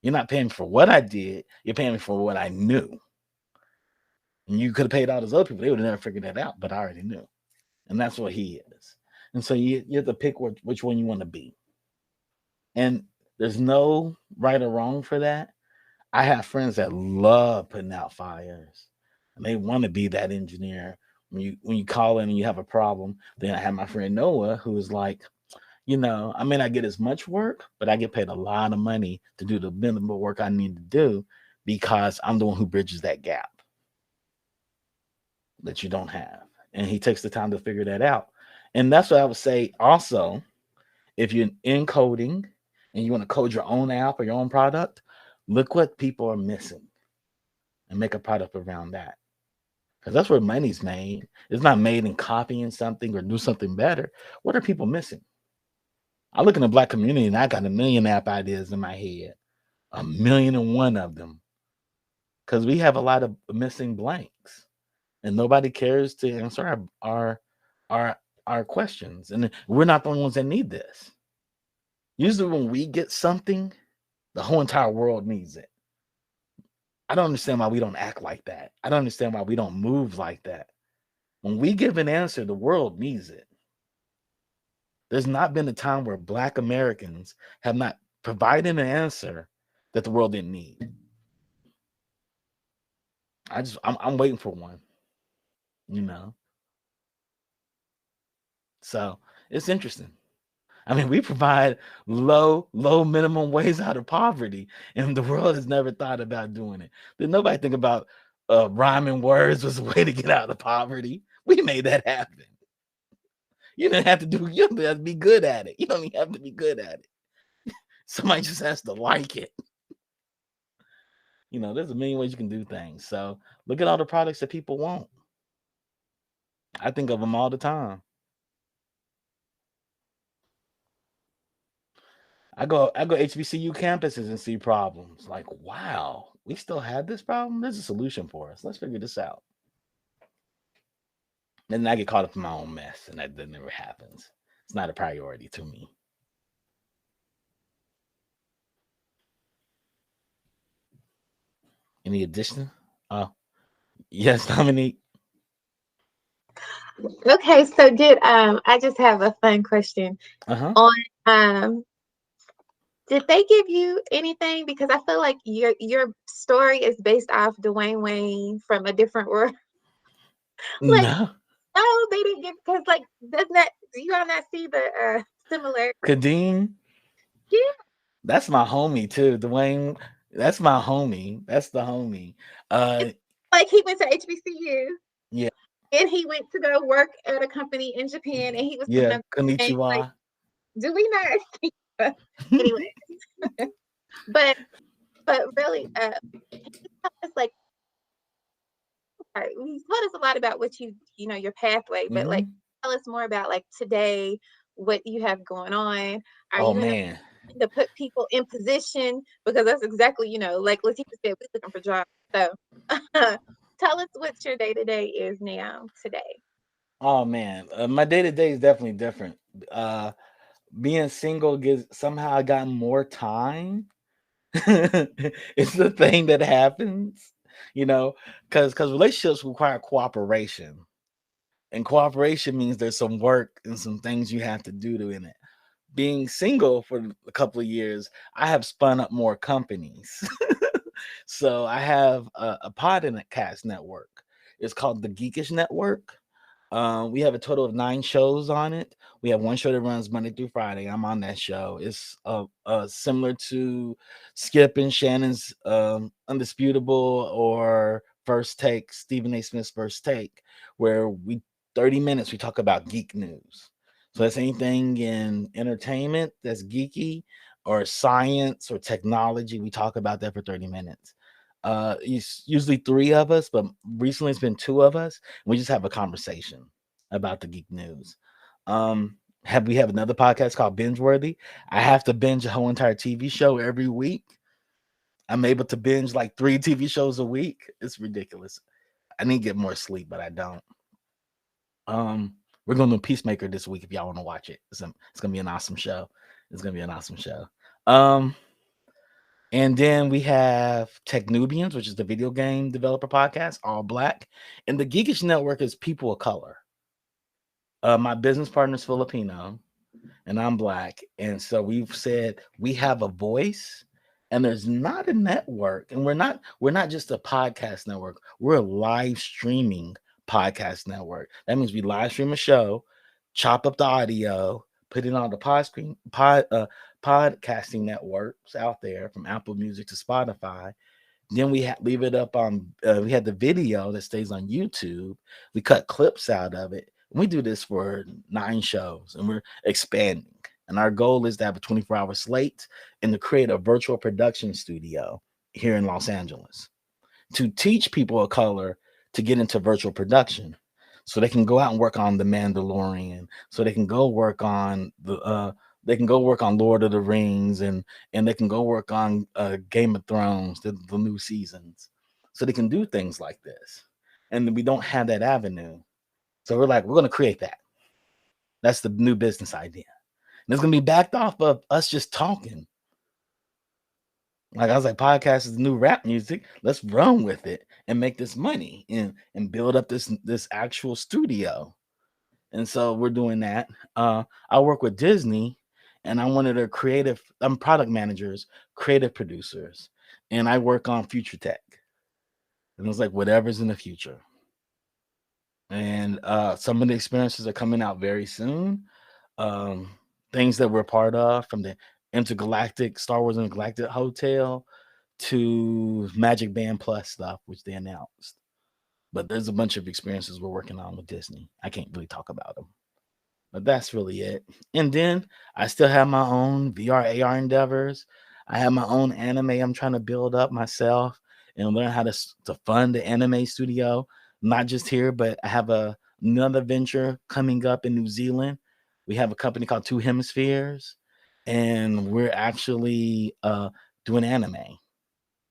You're not paying me for what I did. You're paying me for what I knew. And you could have paid all those other people. They would have never figured that out, but I already knew. And that's what he is. And so you have to pick which one you want to be. And there's no right or wrong for that. I have friends that love putting out fires. And they want to be that engineer. When you call in and you have a problem, then I have my friend Noah, who is like, I may not get as much work, but I get paid a lot of money to do the minimal work I need to do because I'm the one who bridges that gap that you don't have. And he takes the time to figure that out. And that's what I would say also, if you're in coding and you want to code your own app or your own product, look what people are missing and make a product around that. Because that's where money's made. It's not made in copying something or do something better. What are people missing? I look in the Black community and I got 1 million app ideas in my head. 1,000,001 of them. Because we have a lot of missing blanks. And nobody cares to answer our questions. And we're not the only ones that need this. Usually when we get something, the whole entire world needs it. I don't understand why we don't act like that. I don't understand why we don't move like that. When we give an answer, the world needs it. There's not been a time where Black Americans have not provided an answer that the world didn't need. I'm waiting for one, So it's interesting. I mean, we provide low minimum wage out of poverty, and the world has never thought about doing it. Did nobody think about rhyming words was a way to get out of poverty? We made that happen. You didn't have to you don't have to be good at it. You don't even have to be good at it. Somebody just has to like it. There's a million ways you can do things. So look at all the products that people want. I think of them all the time. I go HBCU campuses and see problems. Like, wow, we still have this problem? There's a solution for us. Let's figure this out. And then I get caught up in my own mess, and that never happens. It's not a priority to me. Any addition? Yes, Dominique. Okay, so I just have a fun question on did they give you anything? Because I feel like your story is based off Dwayne Wayne from a different world. No. No, they didn't give, because do you all not see the similar? Kadeem? Yeah. That's my homie too. Dwayne, that's my homie. That's the homie. Like he went to HBCU. Yeah. And he went to go work at a company in Japan, and he was konnichiwa. Like, do we not? Anyway, but But really, can you tell us like, you told us a lot about what you know, your pathway, but like, Mm-hmm. tell us more about like today, what you have going on. Are Oh you in a man. to put people in position? Because that's exactly, you know, like Latifah said, we're looking for jobs. So tell us what your day to day is now today. Oh man. My day to day is definitely different. Being single gives somehow I got more time. It's the thing that happens, you know, because relationships require cooperation, and cooperation means there's some work and some things you have to do to in it. Being single for a couple of years, I have spun up more companies. So I have a podcast network. It's called the Geekish Network. We have a total of 9 shows on it. We have one show that runs Monday through Friday. I'm on that show. It's similar to Skip and Shannon's Undisputable or First Take, Stephen A. Smith's First Take, where 30 minutes we talk about geek news. So that's anything in entertainment that's geeky or science or technology. We talk about that for 30 minutes. It's usually 3 of us, but recently it's been 2 of us. We just have a conversation about the geek news. We have another podcast called Binge Worthy. I have to binge a whole entire TV show every week. I'm able to binge like 3 TV shows a week. It's ridiculous. I need to get more sleep, but I don't. We're going to do Peacemaker this week if y'all want to watch it. It's gonna be an awesome show. It's gonna be an awesome show. And then we have Technubians, which is the video game developer podcast, all Black. And the Geekish Network is people of color. My business partner is Filipino, and I'm Black. And so we've said we have a voice, and there's not a network, and we're not just a podcast network. We're a live streaming podcast network. That means we live stream a show, chop up the audio, put it on the podcasting networks out there from Apple Music to Spotify. Then we leave it up on. We had the video that stays on YouTube. We cut clips out of it. We do this for 9 shows, and we're expanding. And our goal is to have a 24-hour slate and to create a virtual production studio here in Los Angeles to teach people of color to get into virtual production, so they can go out and work on The Mandalorian, so they can go work on Lord of the Rings, and they can go work on Game of Thrones, the new seasons, so they can do things like this. And we don't have that avenue, so we're going to create that. That's the new business idea, and it's going to be backed off of us just talking. Like I was like, podcast is the new rap music. Let's run with it and make this money and build up this actual studio. And so we're doing that. I work with Disney, and I'm one of their I'm product managers, creative producers, and I work on future tech. And it's like whatever's in the future. And some of the experiences are coming out very soon. Things that we're part of, from the Star Wars Intergalactic Hotel to Magic Band Plus stuff, which they announced. But there's a bunch of experiences we're working on with Disney. I can't really talk about them, but that's really it. And then I still have my own VR, AR endeavors. I have my own anime I'm trying to build up myself and learn how to fund the anime studio, not just here, but I have another venture coming up in New Zealand. We have a company called Two Hemispheres, and we're actually doing anime.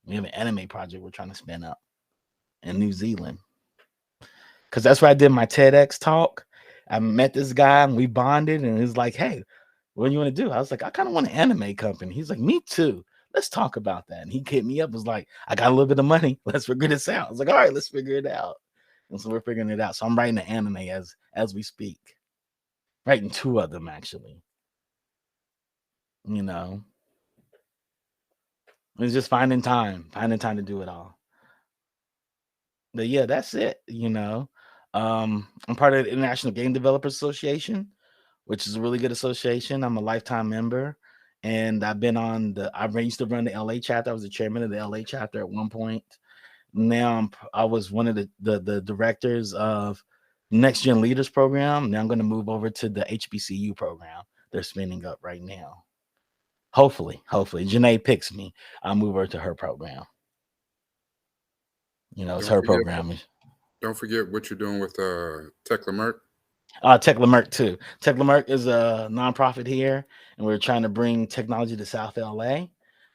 We have an anime project we're trying to spin up in New Zealand, because that's where I did my TEDx talk. I met this guy and we bonded, and he's like, "Hey, what do you want to do?" I was like, "I kind of want an anime company." He's like, "Me too. Let's talk about that." And he hit me up, was like, "I got a little bit of money. Let's figure this out." I was like, "All right, let's figure it out." And so we're figuring it out. So I'm writing an anime as we speak. Writing 2 of them, actually. You know, it's just finding time to do it all. But yeah, that's it. I'm part of the International Game Developers Association, which is a really good association. I'm a lifetime member, and I used to run the LA chapter. I was the chairman of the LA chapter at one point. Now I was one of the directors of Next Gen Leaders program. Now I'm going to move over to the HBCU program they're spinning up right now. Hopefully, Janae picks me. I'll move her to her program. It's her program. Don't forget what you're doing with Tech Lamerck. Tech Lamerck too. Tech Lamerck is a nonprofit here, and we're trying to bring technology to South LA.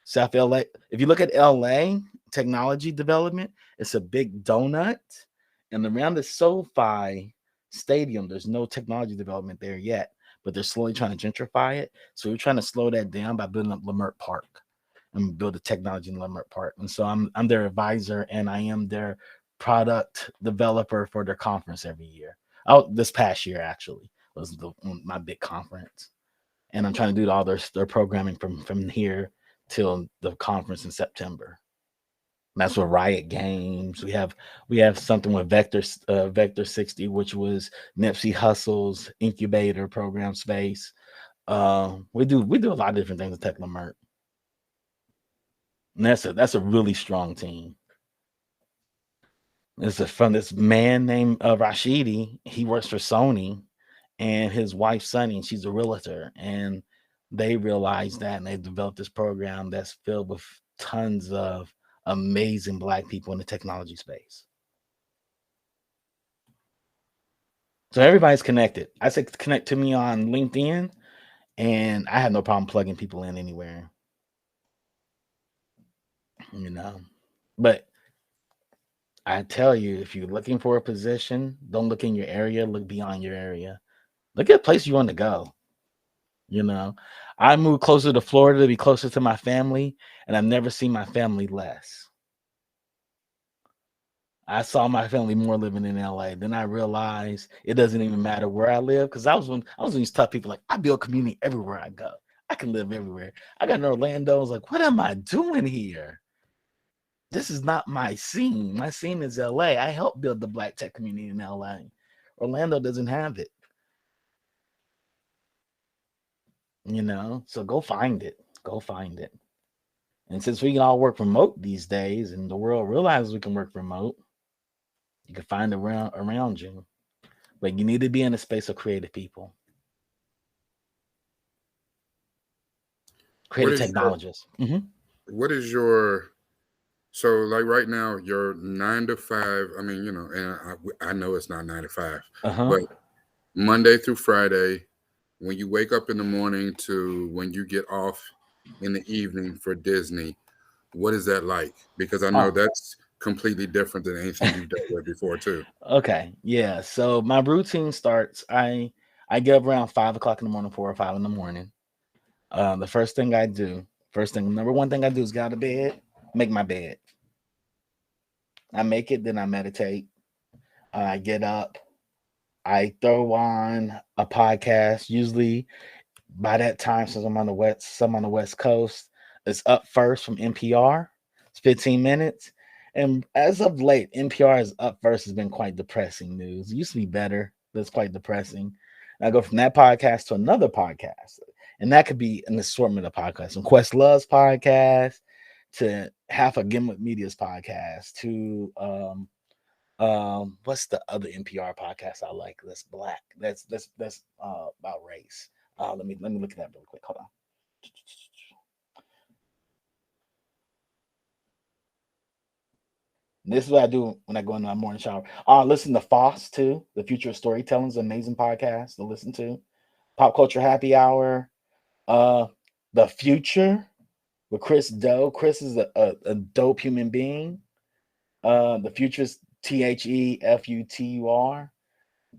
South LA. If you look at LA technology development, it's a big donut, and around the SoFi Stadium, there's no technology development there yet, but they're slowly trying to gentrify it. So we're trying to slow that down by building up Lamerck Park and build a technology in Lamerck Park. And so I'm their advisor, and I am their product developer for their conference every year. This past year actually was my big conference, and I'm trying to do all their programming from here till the conference in September. And that's with Riot Games. We have something with Vector 60, which was Nipsey Hussle's incubator program space. We do a lot of different things with Tech Lamerck. And that's a really strong team. It's from this man named Rashidi. He works for Sony, and his wife Sunny, she's a realtor, and they realized that, and they developed this program that's filled with tons of amazing Black people in the technology space. So everybody's connected. I said connect to me on LinkedIn, and I have no problem plugging people in anywhere. But I tell you, if you're looking for a position, don't look in your area, look beyond your area. Look at a place you want to go. I moved closer to Florida to be closer to my family, and I've never seen my family less. I saw my family more living in LA. Then I realized it doesn't even matter where I live, because I was one of these tough people. Like, I build community everywhere I go. I can live everywhere. I got in Orlando. I was like, what am I doing here? This is not my scene. My scene is LA. I helped build the Black tech community in LA. Orlando doesn't have it. So go find it. Go find it. And since we can all work remote these days, and the world realizes we can work remote, you can find around you. But you need to be in a space of creative people. Creative technologists. What is your... So, like right now, your 9 to 5, I mean, and I know it's not 9 to 5, but Monday through Friday, when you wake up in the morning to when you get off in the evening for Disney, what is that like? Because I know that's completely different than anything you've dealt with before, too. Okay. Yeah. So my routine starts, I get up around 5 o'clock in the morning, 4 or 5 in the morning. The number one thing I do is get out of bed, make my bed. I make it, then I meditate. I get up. I throw on a podcast. Usually by that time, since I'm on the West Coast, it's Up First from NPR. It's 15 minutes. And as of late, NPR's Up First has been quite depressing news. It used to be better, but it's quite depressing. And I go from that podcast to another podcast. And that could be an assortment of podcasts. From Questlove's podcast to half of Gimlet Media's podcast to what's the other NPR podcast I like that's Black? That's about race. Let me look at that real quick. Hold on. This is what I do when I go into my morning shower. Listen to Foss too. The Future of Storytelling is an amazing podcast to listen to. Pop Culture Happy Hour. The Future with Chris Do. Chris is a dope human being. The Future is THEFUTUR.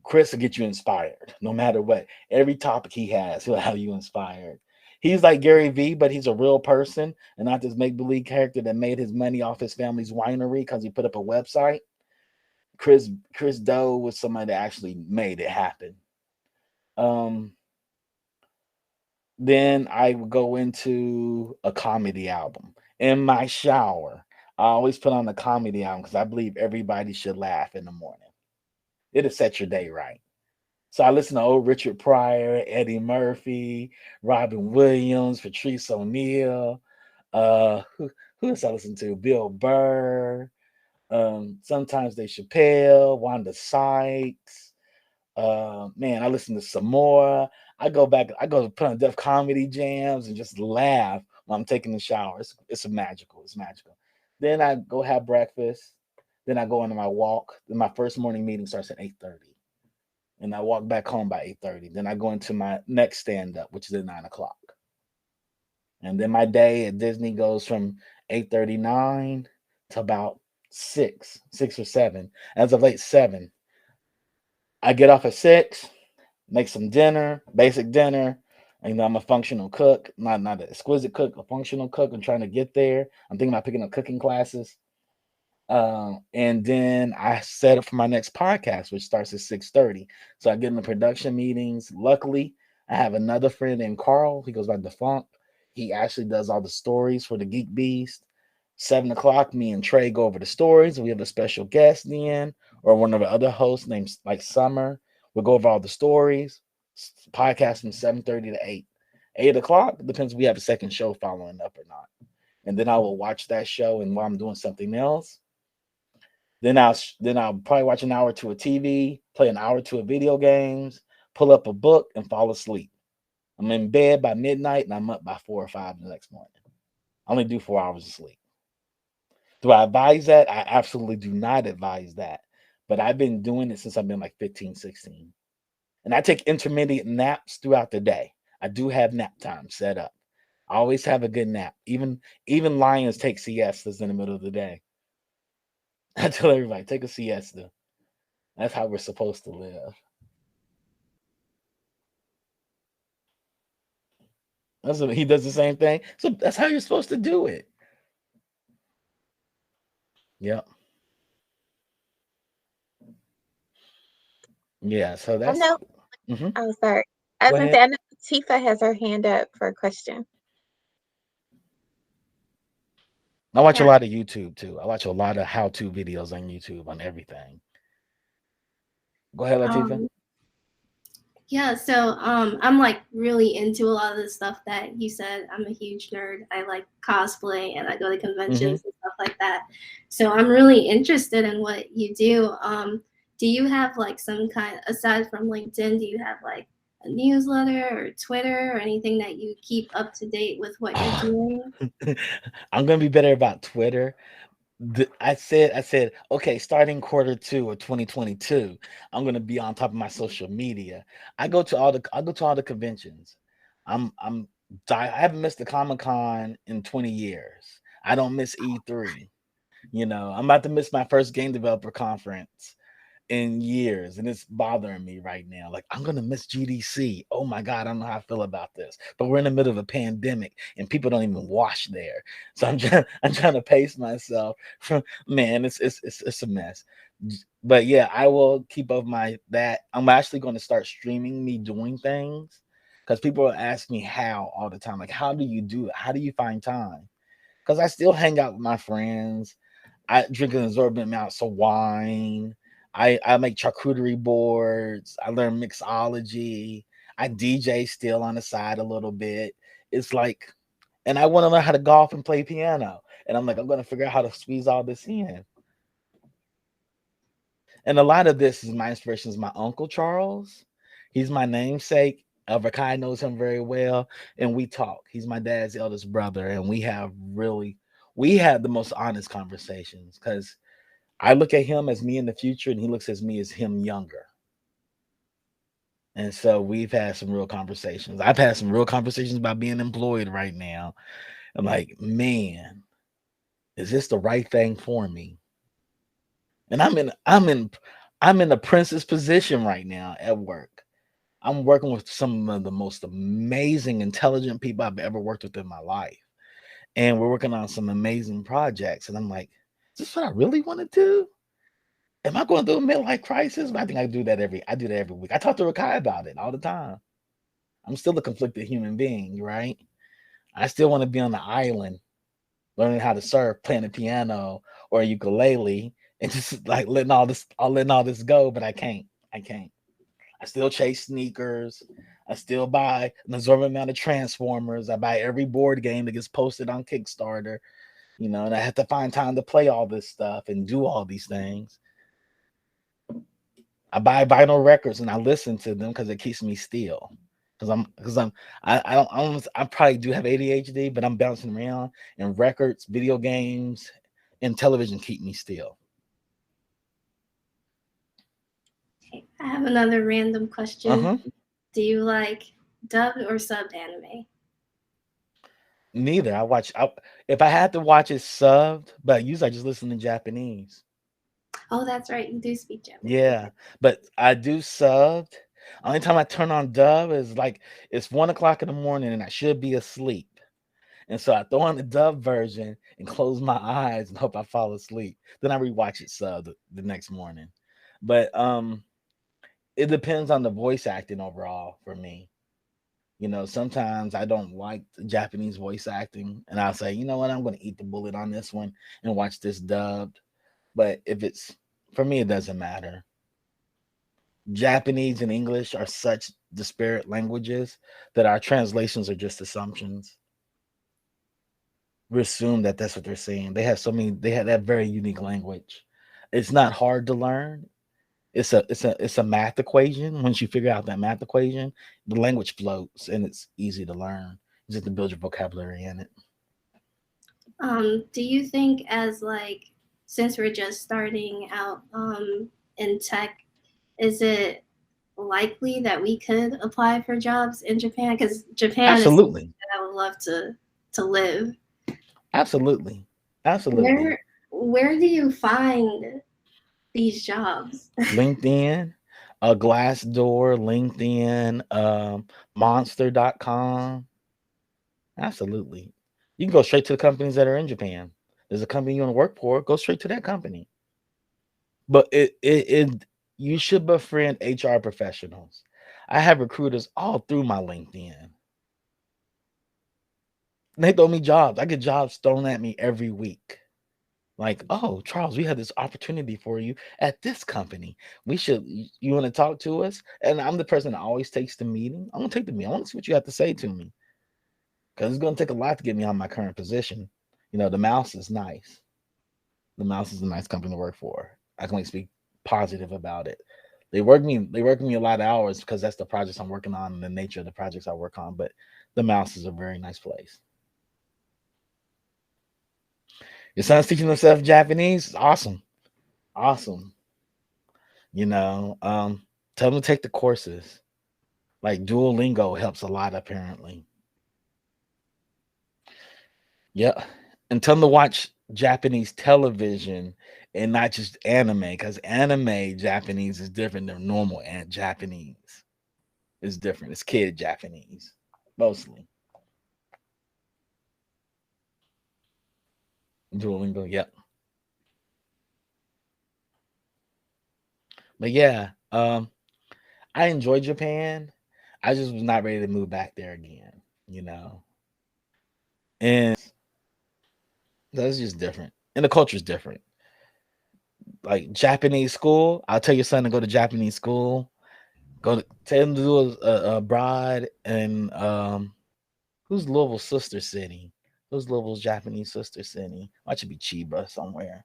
Chris will get you inspired no matter what. Every topic he has, he'll have you inspired. He's like Gary Vee, but he's a real person and not this make-believe character that made his money off his family's winery because he put up a website. Chris Do was somebody that actually made it happen. Then I would go into a comedy album. In my shower, I always put on a comedy album because I believe everybody should laugh in the morning. It'll set your day right. So I listen to old Richard Pryor, Eddie Murphy, Robin Williams, Patrice O'Neal. Who else I listen to? Bill Burr. Sometimes Dave Chappelle, Wanda Sykes. I listen to Samora. I go put on Def Comedy Jams and just laugh while I'm taking the shower. It's magical. It's magical. Then I go have breakfast. Then I go into my walk. Then my first morning meeting starts at 8:30. And I walk back home by 8:30. Then I go into my next stand-up, which is at 9:00. And then my day at Disney goes from 8:39 to about 6 or 7. As of late 7. I get off at 6, make some dinner, basic dinner. And, I'm a functional cook, not an exquisite cook, a functional cook. I'm trying to get there. I'm thinking about picking up cooking classes. And then I set up for my next podcast, which starts at 6:30. So I get in the production meetings. Luckily, I have another friend named Carl. He goes by Defunct. He actually does all the stories for the Geek Beast. 7:00, me and Trey go over the stories. We have a special guest then, or one of the other hosts named like Summer. We'll go over all the stories. Podcast from 7:30 to 8. 8:00 depends if we have a second show following up or not. And then I will watch that show, and while I'm doing something else, then I'll probably watch an hour or two of TV, play an hour or two of video games, pull up a book, and fall asleep. I'm in bed by midnight, and I'm up by 4 or 5 the next morning. I only do 4 hours of sleep. Do I advise that? I absolutely do not advise that. But I've been doing it since I've been like 15, 16. And I take intermittent naps throughout the day. I do have nap time set up. I always have a good nap. Even lions take siestas in the middle of the day. I tell everybody, take a siesta. That's how we're supposed to live. He does the same thing. So that's how you're supposed to do it. Yep. Yeah, so that's... I know. Mhm. Oh, sorry. I was going to say, I know Tifa has her hand up for a question. I watch a lot of YouTube too. I watch a lot of how-to videos on YouTube on everything. Go ahead, Latifah. Yeah, so I'm like really into a lot of the stuff that you said. I'm a huge nerd. I like cosplay and I go to conventions and stuff like that. So I'm really interested in what you do. Do you have like some kind, aside from LinkedIn, do you have like a newsletter or Twitter or anything that you keep up to date with what you're doing? I'm gonna be better about Twitter. I said, okay, starting Q2 of 2022, I'm gonna be on top of my social media. I go to all the conventions. I haven't missed a Comic-Con in 20 years. I don't miss E3. I'm about to miss my first game developer conference in years, and it's bothering me right now. Like, I'm gonna miss GDC. Oh my god, I don't know how I feel about this. But we're in the middle of a pandemic and people don't even wash there. So I'm trying to pace myself from, man, it's a mess. But yeah, I will keep up that. I'm actually going to start streaming me doing things, because people will ask me how all the time. Like, how do you do it? How do you find time? Because I still hang out with my friends. I drink an exorbitant amounts of wine. I make charcuterie boards. I learn mixology. I DJ still on the side a little bit. It's like, and I want to learn how to golf and play piano. And I'm like, I'm going to figure out how to squeeze all this in. And a lot of this is my inspiration is my uncle Charles. He's my namesake. Elverkai knows him very well. And we talk. He's my dad's eldest brother. And we have the most honest conversations, because I look at him as me in the future, and he looks at me as him younger. And so we've had some real conversations. I've had some real conversations about being employed right now. I'm like, man, is this the right thing for me? And I'm in a princess position right now at work. I'm working with some of the most amazing, intelligent people I've ever worked with in my life. And we're working on some amazing projects. And I'm like, is this what I really want to do? Am I going through a midlife crisis? I think I do that every week. I talk to Rakai about it all the time. I'm still a conflicted human being, right? I still want to be on the island, learning how to surf, playing the piano or ukulele, and just like letting all this go. But I can't. I still chase sneakers. I still buy an exorbitant amount of Transformers. I buy every board game that gets posted on Kickstarter, and I have to find time to play all this stuff and do all these things. I buy vinyl records and I listen to them because it keeps me still. I probably do have ADHD, but I'm bouncing around, and records, video games, and television keep me still. Okay, I have another random question. Do you like dubbed or subbed anime? Neither. If I had to watch it subbed, but usually I just listen to Japanese. Oh, that's right. You do speak Japanese. Yeah, but I do subbed. Only time I turn on dub is like it's 1:00 in the morning and I should be asleep. And so I throw on the dub version and close my eyes and hope I fall asleep. Then I rewatch it subbed the next morning. But it depends on the voice acting overall for me. You know, sometimes I don't like the Japanese voice acting, and I'll say, you know what, I'm going to eat the bullet on this one and watch this dubbed. But if it's for me, it doesn't matter. Japanese and English are such disparate languages that our translations are just assumptions. We assume that that's what they're saying. They have that very unique language. It's not hard to learn. It's a math equation. Once you figure out that math equation, the language floats and it's easy to learn. You just have to build your vocabulary in it. Do you think since we're just starting out in tech, is it likely that we could apply for jobs in Japan? Because Japan Absolutely. is somewhere I would love to live. Absolutely. Where do you find these jobs? LinkedIn, Glassdoor, LinkedIn, Monster.com. Absolutely. You can go straight to the companies that are in Japan. There's a company you want to work for, go straight to that company. But you should befriend HR professionals. I have recruiters all through my LinkedIn. They throw me jobs. I get jobs thrown at me every week. Like, oh, Charles, we have this opportunity for you at this company. You want to talk to us? And I'm the person that always takes the meeting. I'm going to take the meeting. I want to see what you have to say to me. Because it's going to take a lot to get me on my current position. You know, the Mouse is nice. The Mouse is a nice company to work for. I can only speak positive about it. They work me a lot of hours because that's the projects I'm working on and the nature of the projects I work on. But the Mouse is a very nice place. Your son's teaching himself Japanese. Awesome. You know, tell him to take the courses. Like Duolingo helps a lot, apparently. Yeah. And tell him to watch Japanese television and not just anime, because anime Japanese is different than normal Japanese. It's different. It's kid Japanese, mostly. Duolingo, yep. But yeah, I enjoy Japan. I just was not ready to move back there again, you know. And that's just different. And the culture is different. Like Japanese school, I'll tell your son to go to Japanese school. Tell him to do a abroad and who's Louisville's sister city? Who's Louisville's Japanese sister city? Why should be Chiba somewhere?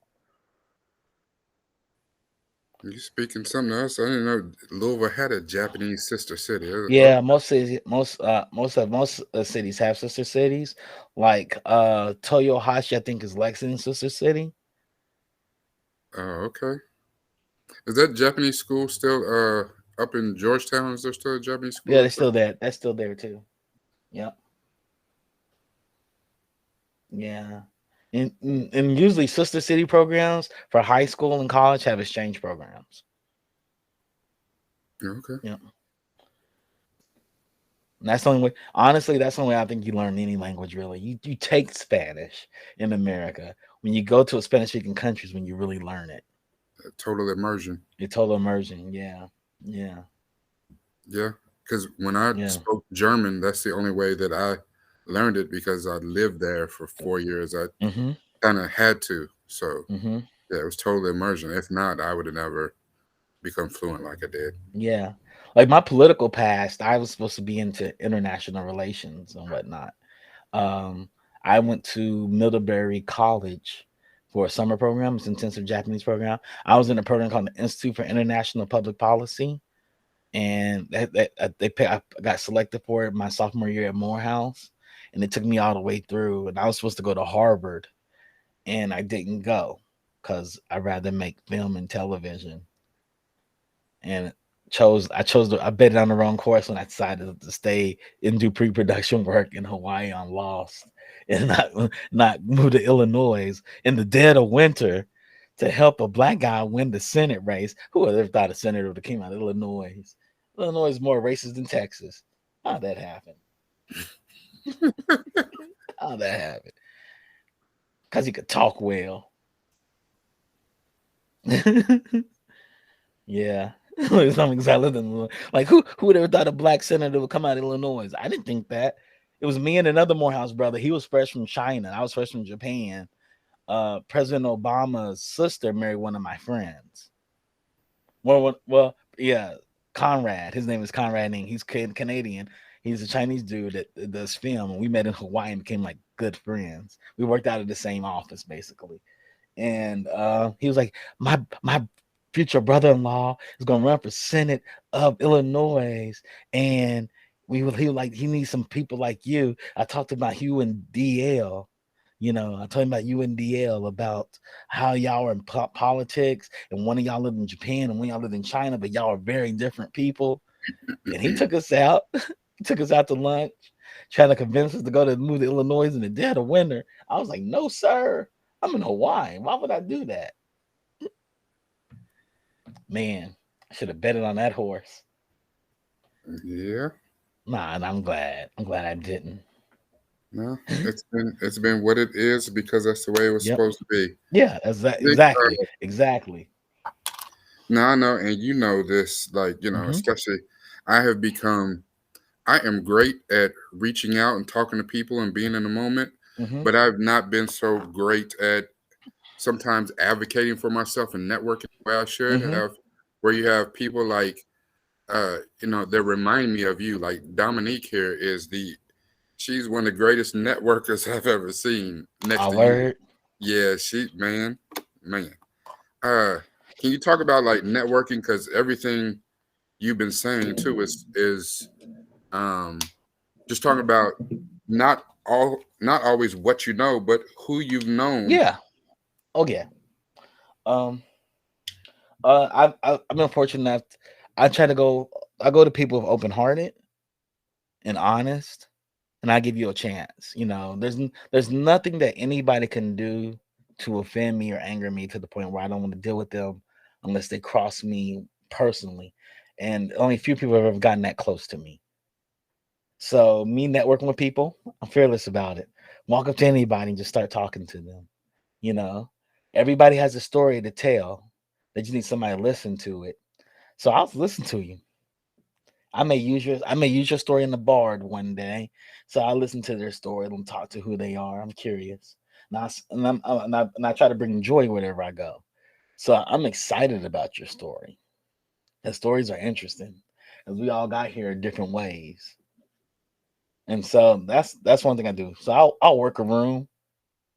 You speaking something else? I didn't know Louisville had a Japanese sister city. Yeah, most cities have sister cities. Like Toyohashi, I think, is Lexington's sister city. Oh, okay. Is that Japanese school still up in Georgetown? Is there still a Japanese school? Yeah, they're still there. That's still there too. Yep. Yeah. And usually sister city programs for high school and college have exchange programs. Okay. Yeah. And that's the only way. Honestly, that's the only way I think you learn any language. Really, you take Spanish in America. When you go to a Spanish-speaking countries, when you really learn it. Total immersion. Total immersion. Yeah. Yeah. Yeah. Because when I spoke German, that's the only way that I learned it, because I lived there for 4 years. I kind of had to. So yeah, it was total immersion. If not, I would have never become fluent like I did. Yeah. Like my political past, I was supposed to be into international relations and whatnot. I went to Middlebury College for a summer program. It's an intensive Japanese program. I was in a program called the Institute for International Public Policy. and I got selected for it my sophomore year at Morehouse, and it took me all the way through. And I was supposed to go to Harvard, and I didn't go because I'd rather make film and television. And I betted on the wrong course when I decided to stay and do pre-production work in Hawaii on Lost, and not move to Illinois in the dead of winter to help a black guy win the Senate race. Who would have ever thought a senator would have came out of Illinois? Illinois is more racist than Texas. How'd that happen? How'd that happen? Because he could talk well. Yeah. Something exactly like who would ever thought a black senator would come out of Illinois? I didn't think that. It was me and another Morehouse brother. He was fresh from China. I was fresh from Japan. President Obama's sister married one of my friends. Well, yeah, Conrad. His name is Conrad Ning. He's Canadian. He's a Chinese dude that does film, and we met in Hawaii and became like good friends. We worked out of the same office basically, and he was like, my future brother-in-law is going to run for Senate of Illinois, and he needs some people like you. I talked about you and DL. I told him about you and DL about how y'all are in politics, and one of y'all lived in Japan and one of y'all lived in China, but y'all are very different people. And he took us out. He took us out to lunch, trying to convince us to move to Illinois in the dead of winter. I was like, no, sir. I'm in Hawaii. Why would I do that? Man, I should have betted on that horse. Yeah. Nah, and I'm glad. I'm glad I didn't. No, it's been what it is because that's the way it was supposed to be. Yeah, exactly. No, I know, and you know this, especially I am great at reaching out and talking to people and being in the moment, but I've not been so great at sometimes advocating for myself and networking the way I should have, where you have people like, that remind me of you. Like Dominique here she's one of the greatest networkers I've ever seen. Next to you. Yeah, man. Can you talk about like networking? Because everything you've been saying too is just talking about not always what you know, but who you've known. Yeah. Oh yeah. I've been fortunate enough. I go to people who are open-hearted and honest, and I give you a chance. There's nothing that anybody can do to offend me or anger me to the point where I don't want to deal with them unless they cross me personally. And only a few people have ever gotten that close to me. So me networking with people, I'm fearless about it. Walk up to anybody and just start talking to them. Everybody has a story to tell. They just need somebody to listen to it. So I'll listen to you. I may use your story in the bar one day. So I listen to their story and talk to who they are. I'm curious. And I try to bring joy wherever I go. So I'm excited about your story. The stories are interesting because we all got here in different ways. And so that's one thing I do. So I'll work a room,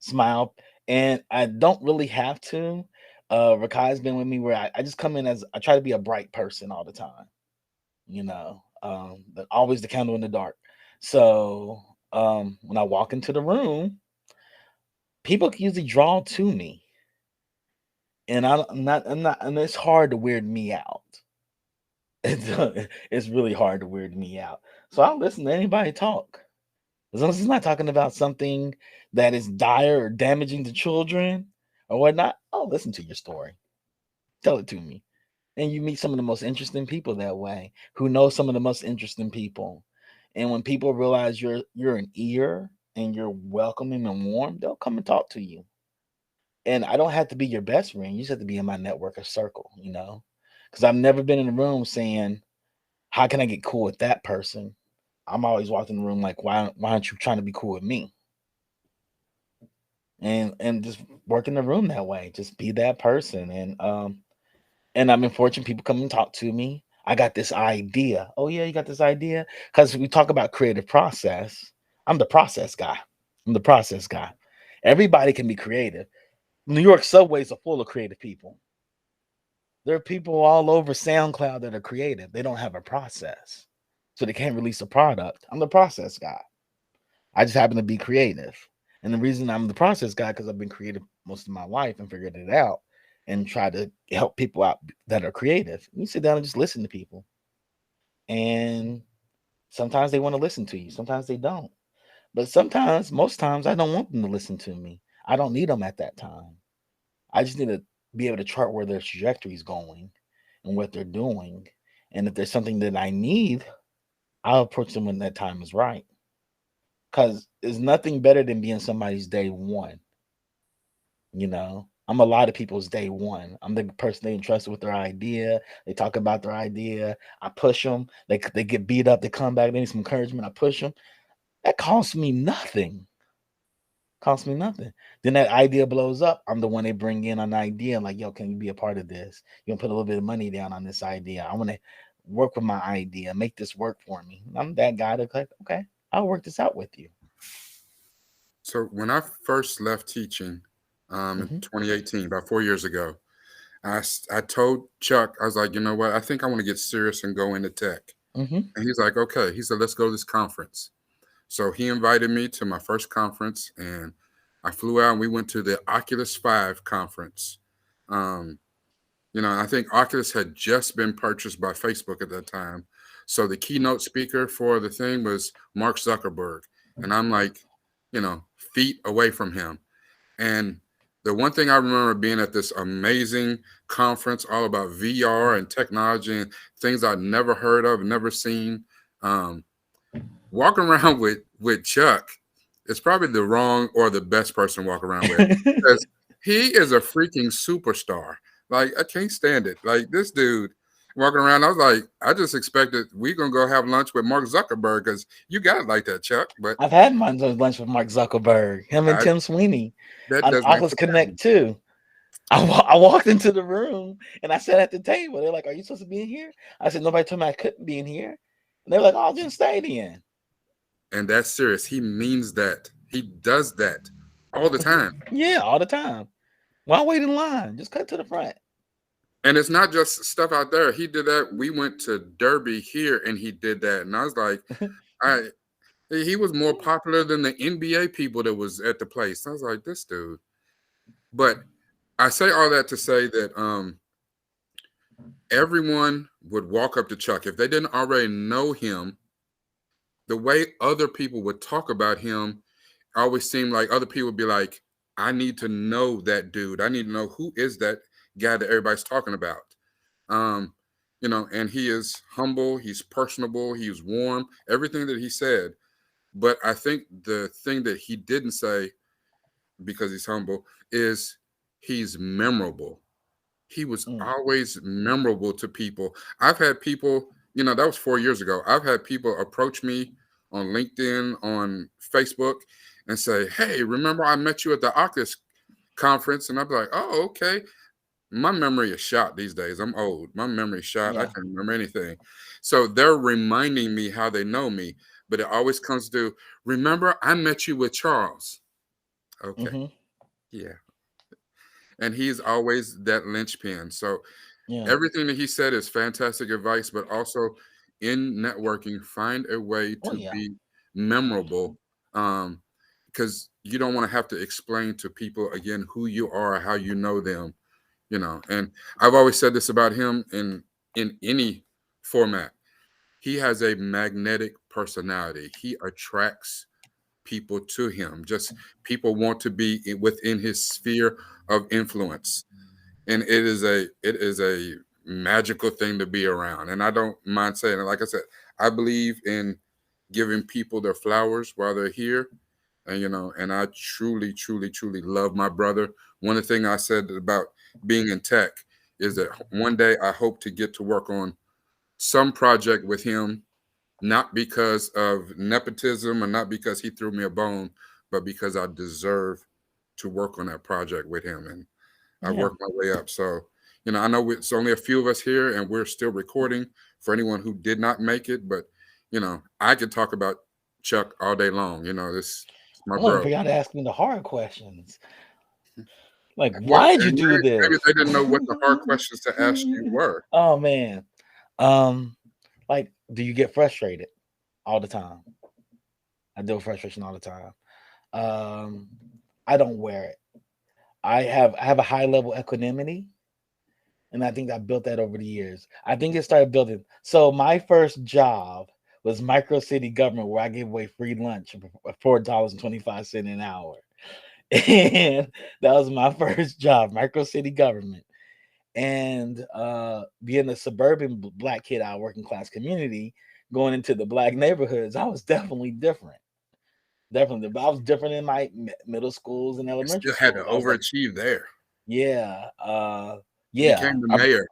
smile, and I don't really have to. Rakai's been with me where I just come in I try to be a bright person all the time. But always the candle in the dark. So when I walk into the room, people usually draw to me, and I'm not, and it's hard to weird me out. It's really hard to weird me out. So I'll listen to anybody talk, as long as it's not talking about something that is dire or damaging to children or whatnot. I'll listen to your story. Tell it to me. And you meet some of the most interesting people that way, who know some of the most interesting people. And when people realize you're an ear and you're welcoming and warm, they'll come and talk to you. And I don't have to be your best friend. You just have to be in my network or circle, because I've never been in a room saying, how can I get cool with that person? I'm always walking in the room like, why aren't you trying to be cool with me? And just work in the room that way. Just be that person. And I'm fortunate people come and talk to me. I got this idea. Oh yeah, you got this idea? Because we talk about creative process. I'm the process guy. Everybody can be creative. New York subways are full of creative people. There are people all over SoundCloud that are creative. They don't have a process, so they can't release a product. I'm the process guy. I just happen to be creative. And the reason I'm the process guy, because I've been creative most of my life and figured it out and try to help people out that are creative. You sit down and just listen to people. And sometimes they want to listen to you. Sometimes they don't. But sometimes, most times, I don't want them to listen to me. I don't need them at that time. I just need to be able to chart where their trajectory is going and what they're doing. And if there's something that I need, I'll approach them when that time is right. Because there's nothing better than being somebody's day one. You know, I'm a lot of people's day one. I'm the person they entrust with their idea. They talk about their idea. I push them. They get beat up. They come back. They need some encouragement. I push them. That costs me nothing. Costs me nothing. Then that idea blows up. I'm the one they bring in on the idea. Like, yo, can you be a part of this? You can put a little bit of money down on this idea. I want to work with my idea. Make this work for me. I'm that guy that's like, okay, I'll work this out with you. So when I first left teaching in 2018, about 4 years ago, I told Chuck, I was like, you know what? I think I want to get serious and go into tech. And he's like, okay. He said, let's go to this conference. So he invited me to my first conference, and I flew out and we went to the Oculus 5 conference. You know, I think Oculus had just been purchased by Facebook at that time. So the keynote speaker for the thing was Mark Zuckerberg. And I'm like, you know, feet away from him. And the one thing I remember being at this amazing conference all about VR and technology and things I'd never heard of, never seen. Walking around with Chuck is probably the wrong or the best person to walk around with, because he is a freaking superstar. Like, I can't stand it. Like, this dude walking around, I was like, I just expected we're going to go have lunch with Mark Zuckerberg, because you got it like that, Chuck. But I've had my lunch with Mark Zuckerberg, him and Tim Sweeney on Oculus Connect too. I walked into the room and I sat at the table. They're like, are you supposed to be in here? I said, nobody told me I couldn't be in here. And they're like, oh, just stay in. And that's serious. He means that. He does that all the time. Yeah, all the time. Why wait in line? Just cut to the front. And it's not just stuff out there. He did that. We went to Derby here and he did that. And I was like, he was more popular than the NBA people that was at the place. I was like, this dude. But I say all that to say that everyone would walk up to Chuck. If they didn't already know him, the way other people would talk about him always seemed like other people would be like, I need to know that dude. I need to know who is that guy that everybody's talking about. You know, and he is humble, he's personable, he's warm, everything that he said. But I think the thing that he didn't say, because he's humble, is he's memorable. He was always memorable to people. I've had people, you know, that was 4 years ago. I've had people approach me on LinkedIn, on Facebook, and say, hey, remember I met you at the Oculus conference? And I'm like, oh, okay. My memory is shot these days. I'm old. My memory is shot. Yeah. I can't remember anything. So they're reminding me how they know me. But it always comes to, remember I met you with Charles. Okay. Yeah. And he's always that linchpin. So everything that he said is fantastic advice, but also in networking, find a way to be memorable, because you don't want to have to explain to people again who you are, how you know them, you know. And I've always said this about him in any format. He has a magnetic personality. He attracts people to him. Just people want to be within his sphere of influence. And it is a magical thing to be around. And I don't mind saying it. Like I said, I believe in giving people their flowers while they're here. And, you know, and I truly, truly, truly love my brother. One of the things I said about being in tech is that one day I hope to get to work on some project with him, not because of nepotism or not because he threw me a bone, but because I deserve to work on that project with him. And I worked my way up. So, you know, I know it's only a few of us here and we're still recording for anyone who did not make it. But, you know, I could talk about Chuck all day long. You know, this is my brother. bro. For y'all to ask me the hard questions. Like, Well, why'd you and do this? maybe they didn't know what the hard questions to ask you were. Oh man. Like, do you get frustrated all the time? I deal with frustration all the time. I don't wear it. I have a high level equanimity, and I think I built that over the years. I think it started building. So my first job was micro city government, where I gave away free lunch for $4.25 an hour, and that was my first job, micro city government. And being a suburban black kid out of working class community, going into the black neighborhoods, I was definitely different. Definitely, but I was different in my middle schools and You elementary still had to schools. I was like, overachieve there. yeah, You yeah. became the mayor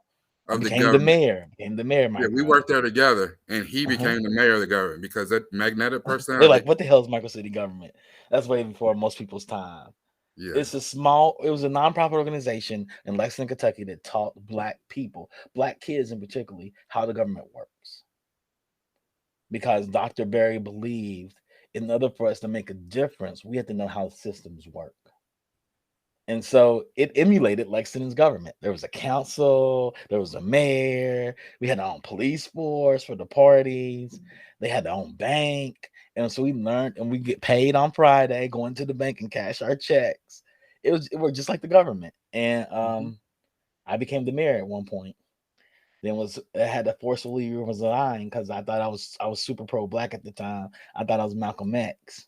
I of the became the government. mayor. Became the mayor, Yeah, we Micro. worked there together, and he Uh-huh. became the mayor of the government because that magnetic They're personality. like, what the hell is micro city government? That's way before most people's time. Yeah, It was a nonprofit organization in Lexington, Kentucky that taught black people, black kids in particularly, how the government works. Because Dr. Berry believed in order for us to make a difference, we had to know how systems work. And so it emulated Lexington's government. There was a council, there was a mayor, we had our own police force for the parties, they had their own bank. And so we learned, and we get paid on Friday, going to the bank and cash our checks. It was just like the government. And I became the mayor at one point. Then I had to forcefully resign because I thought I was super pro black at the time. I thought I was Malcolm X.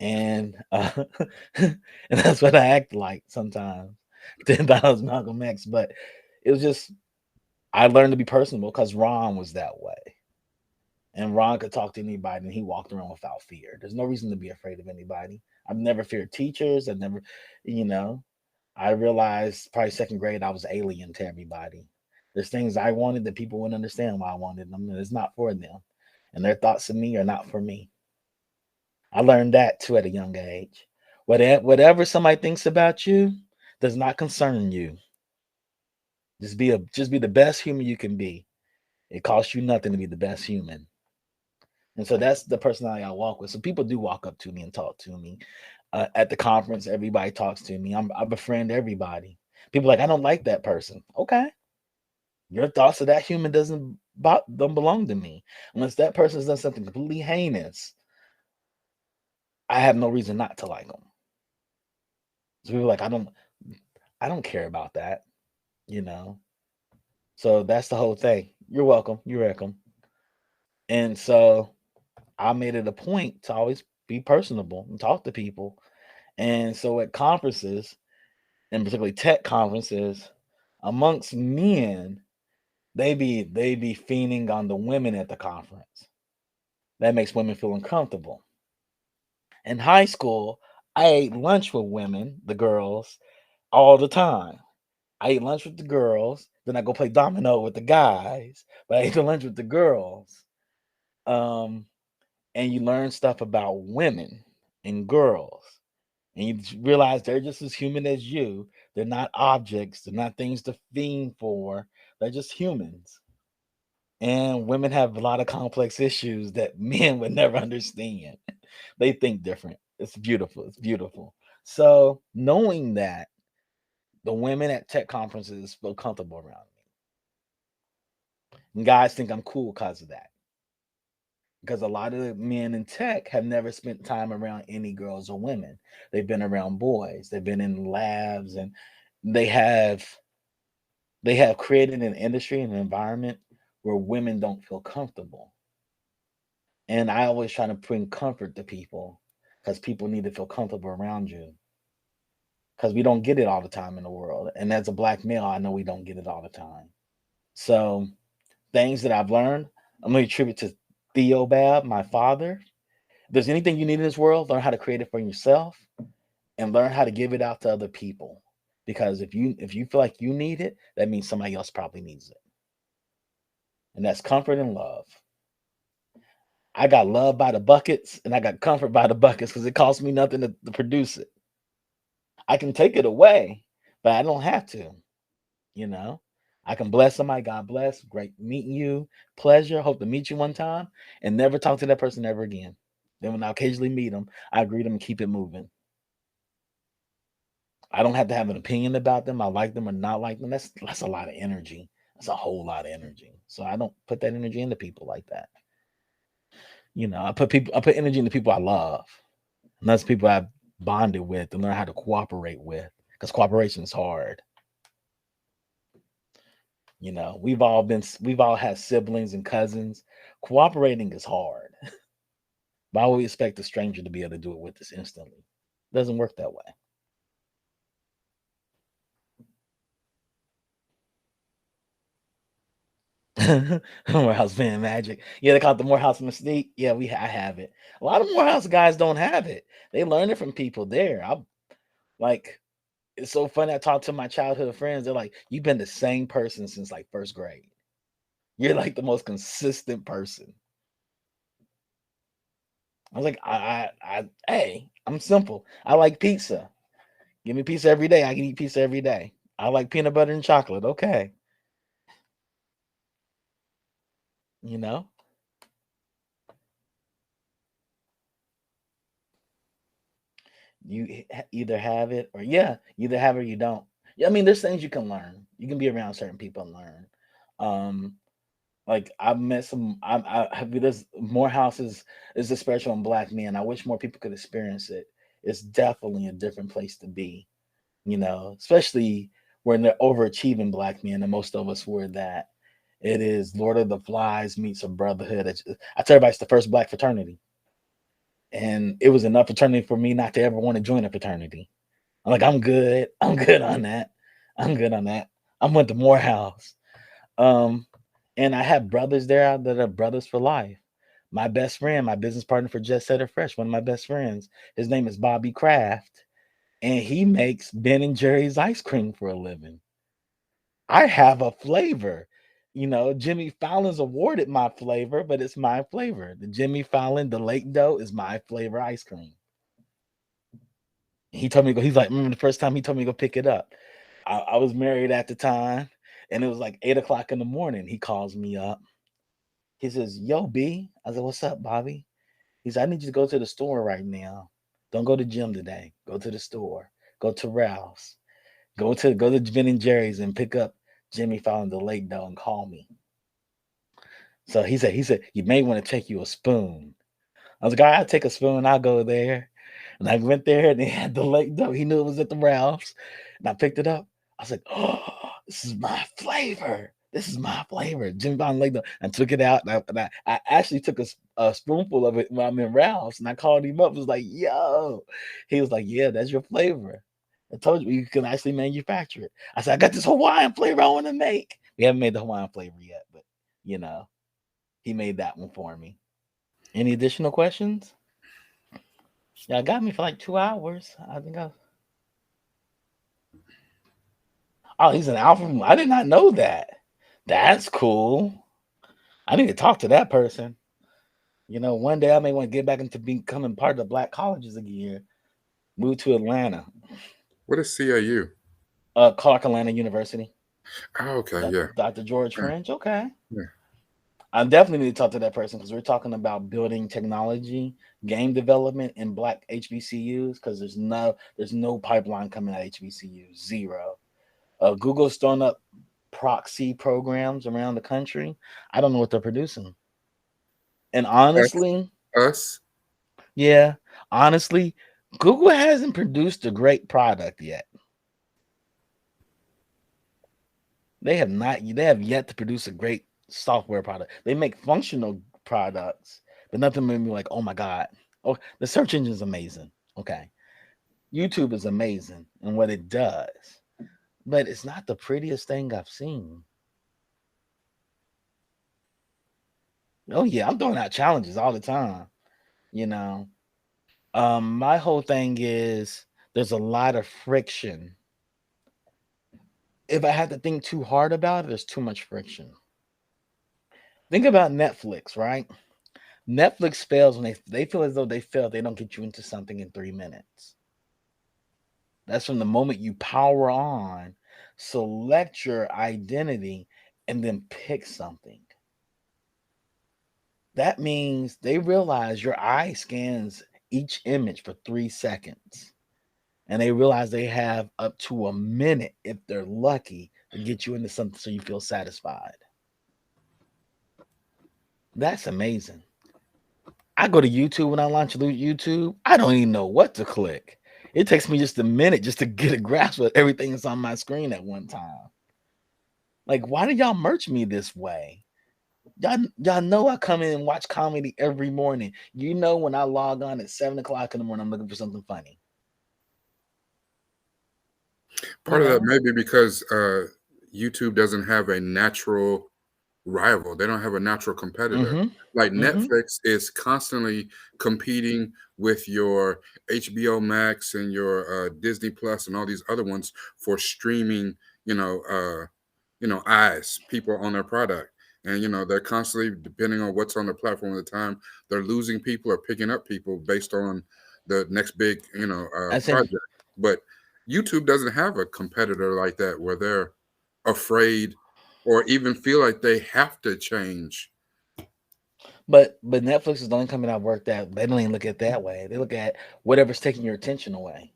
And and that's what I act like sometimes. Then I was Malcolm X, but it was just I learned to be personable because Ron was that way, and Ron could talk to anybody, and he walked around without fear. There's no reason to be afraid of anybody. I've never feared teachers. I've never, I realized probably second grade I was alien to everybody. There's things I wanted that people wouldn't understand why I wanted them, and it's not for them, and their thoughts of me are not for me. I learned that too at a young age. Whatever somebody thinks about you does not concern you. Just be the best human you can be. It costs you nothing to be the best human. And so that's the personality I walk with. So people do walk up to me and talk to me. At the conference, everybody talks to me. I befriend everybody. People are like, I don't like that person. Okay. Your thoughts of that human don't belong to me. Unless that person's done something completely heinous, I have no reason not to like them. So people are like, I don't care about that, So that's the whole thing. You're welcome. You're welcome. And so I made it a point to always be personable and talk to people. And so at conferences, and particularly tech conferences, amongst men, they be fiending on the women at the conference. That makes women feel uncomfortable. In high school, I ate lunch with women, the girls, all the time. I ate lunch with the girls, then I go play domino with the guys, but I ate the lunch with the girls. And you learn stuff about women and girls. And you realize they're just as human as you. They're not objects, they're not things to fiend for. They're just humans. And women have a lot of complex issues that men would never understand. They think different. It's beautiful. It's beautiful. So knowing that, the women at tech conferences feel comfortable around me. And guys think I'm cool because of that. Because a lot of the men in tech have never spent time around any girls or women. They've been around boys. They've been in labs, and they have created an industry and an environment where women don't feel comfortable. And I always try to bring comfort to people because people need to feel comfortable around you. Because we don't get it all the time in the world. And as a black male, I know we don't get it all the time. So things that I've learned, I'm going to attribute to Theo Babb, my father. If there's anything you need in this world, learn how to create it for yourself and learn how to give it out to other people. Because if you feel like you need it, that means somebody else probably needs it. And that's comfort and love. I got love by the buckets and I got comfort by the buckets because it costs me nothing to produce it. I can take it away, but I don't have to, I can bless somebody. God bless. Great meeting you. Pleasure. Hope to meet you one time and never talk to that person ever again. Then when I occasionally meet them, I greet them and keep it moving. I don't have to have an opinion about them. I like them or not like them. That's a lot of energy. That's a whole lot of energy. So I don't put that energy into people like that. I put energy into people I love. And that's people I've bonded with and learn how to cooperate with. Because cooperation is hard. We've all had siblings and cousins. Cooperating is hard. Why would we expect a stranger to be able to do it with us instantly? It doesn't work that way. Morehouse being magic. Yeah, they call it the Morehouse Mystique. Yeah, I have it. A lot of Morehouse guys don't have it. They learn it from people there. It's so funny. I talk to my childhood friends. They're like, "You've been the same person since like first grade. You're like the most consistent person." I was like, hey, I'm simple. I like pizza. Give me pizza every day. I can eat pizza every day. I like peanut butter and chocolate. Okay. You either have it or you either have it or you don't. Yeah, I mean, there's things you can learn. You can be around certain people and learn. Like I've met some. There's Morehouse is a special on Black men. I wish more people could experience it. It's definitely a different place to be. Especially when they're overachieving Black men, and most of us were that. It is Lord of the Flies meets a brotherhood. I tell everybody it's the first Black fraternity. And it was enough fraternity for me not to ever want to join a fraternity. I'm like, I'm good. I'm good on that. I'm good on that. I went to Morehouse. And I have brothers there that are brothers for life. My best friend, my business partner for Jet Setter Fresh, one of my best friends, his name is Bobby Kraft. And he makes Ben and Jerry's ice cream for a living. I have a flavor. Jimmy Fallon's awarded my flavor, but it's my flavor. The Jimmy Fallon, the Lake Dough is my flavor ice cream. He told me to go. He's like, the first time he told me to go pick it up. I was married at the time, and it was like 8:00 in the morning. He calls me up. He says, "Yo, B." I said, "What's up, Bobby?" He said, "I need you to go to the store right now. Don't go to the gym today. Go to the store. Go to Ralph's. Go to Ben and Jerry's and pick up Jimmy Fallon, the Lake Dough, and call me." So he said, "You may want to take you a spoon." I was like, "All right, I'll take a spoon. I'll go there." And I went there and they had the Lake Dough. He knew it was at the Ralph's. And I picked it up. I was like, "Oh, this is my flavor. This is my flavor." Jimmy Fallon Lake Dough. I took it out. And I actually took a spoonful of it when I'm in Ralph's. And I called him up. I was like, "Yo." He was like, "Yeah, that's your flavor. I told you can actually manufacture it." I said, "I got this Hawaiian flavor I want to make." We haven't made the Hawaiian flavor yet, but he made that one for me. Any additional questions? Y'all got me for like 2 hours. I think Oh, he's an alpha. I did not know that. That's cool. I need to talk to that person. One day I may want to get back into becoming part of the Black colleges again. Move to Atlanta. What is CAU? Clark Atlanta University. Oh, okay, yeah. Dr. George Yeah. French. Okay. Yeah. I definitely need to talk to that person because we're talking about building technology, game development in Black HBCUs because there's no pipeline coming out of HBCUs. Zero. Google's throwing up proxy programs around the country. I don't know what they're producing. And honestly, us? Yeah, honestly, Google hasn't produced a great product yet. They have not. They have yet to produce a great software product. They make functional products, but nothing made me like, oh my god. Oh, the search engine is amazing. Okay, YouTube is amazing in what it does, but it's not the prettiest thing I've seen. Oh yeah, I'm throwing out challenges all the time. My whole thing is there's a lot of friction. If I had to think too hard about it, there's too much friction. Think about Netflix, right? Netflix fails when they feel as though they fail, they don't get you into something in 3 minutes. That's from the moment you power on, select your identity, and then pick something. That means they realize your eye scans each image for 3 seconds. and they realize they have up to a minute, if they're lucky, to get you into something so you feel satisfied. That's amazing. I go to YouTube when I launch YouTube. I don't even know what to click. It takes me just a minute just to get a grasp of everything that's on my screen at one time. Like, why do y'all merch me this way? Y'all know I come in and watch comedy every morning. You know, when I log on at 7 o'clock in the morning, I'm looking for something funny. Part of that may be because YouTube doesn't have a natural rival. They don't have a natural competitor. Like Netflix is constantly competing with your HBO Max and your Disney Plus and all these other ones for streaming, eyes, people on their product. And, they're constantly, depending on what's on the platform at the time, they're losing people or picking up people based on the next big, project. But YouTube doesn't have a competitor like that where they're afraid or even feel like they have to change. But Netflix is the only company I've worked at. They don't even look at it that way. They look at whatever's taking your attention away.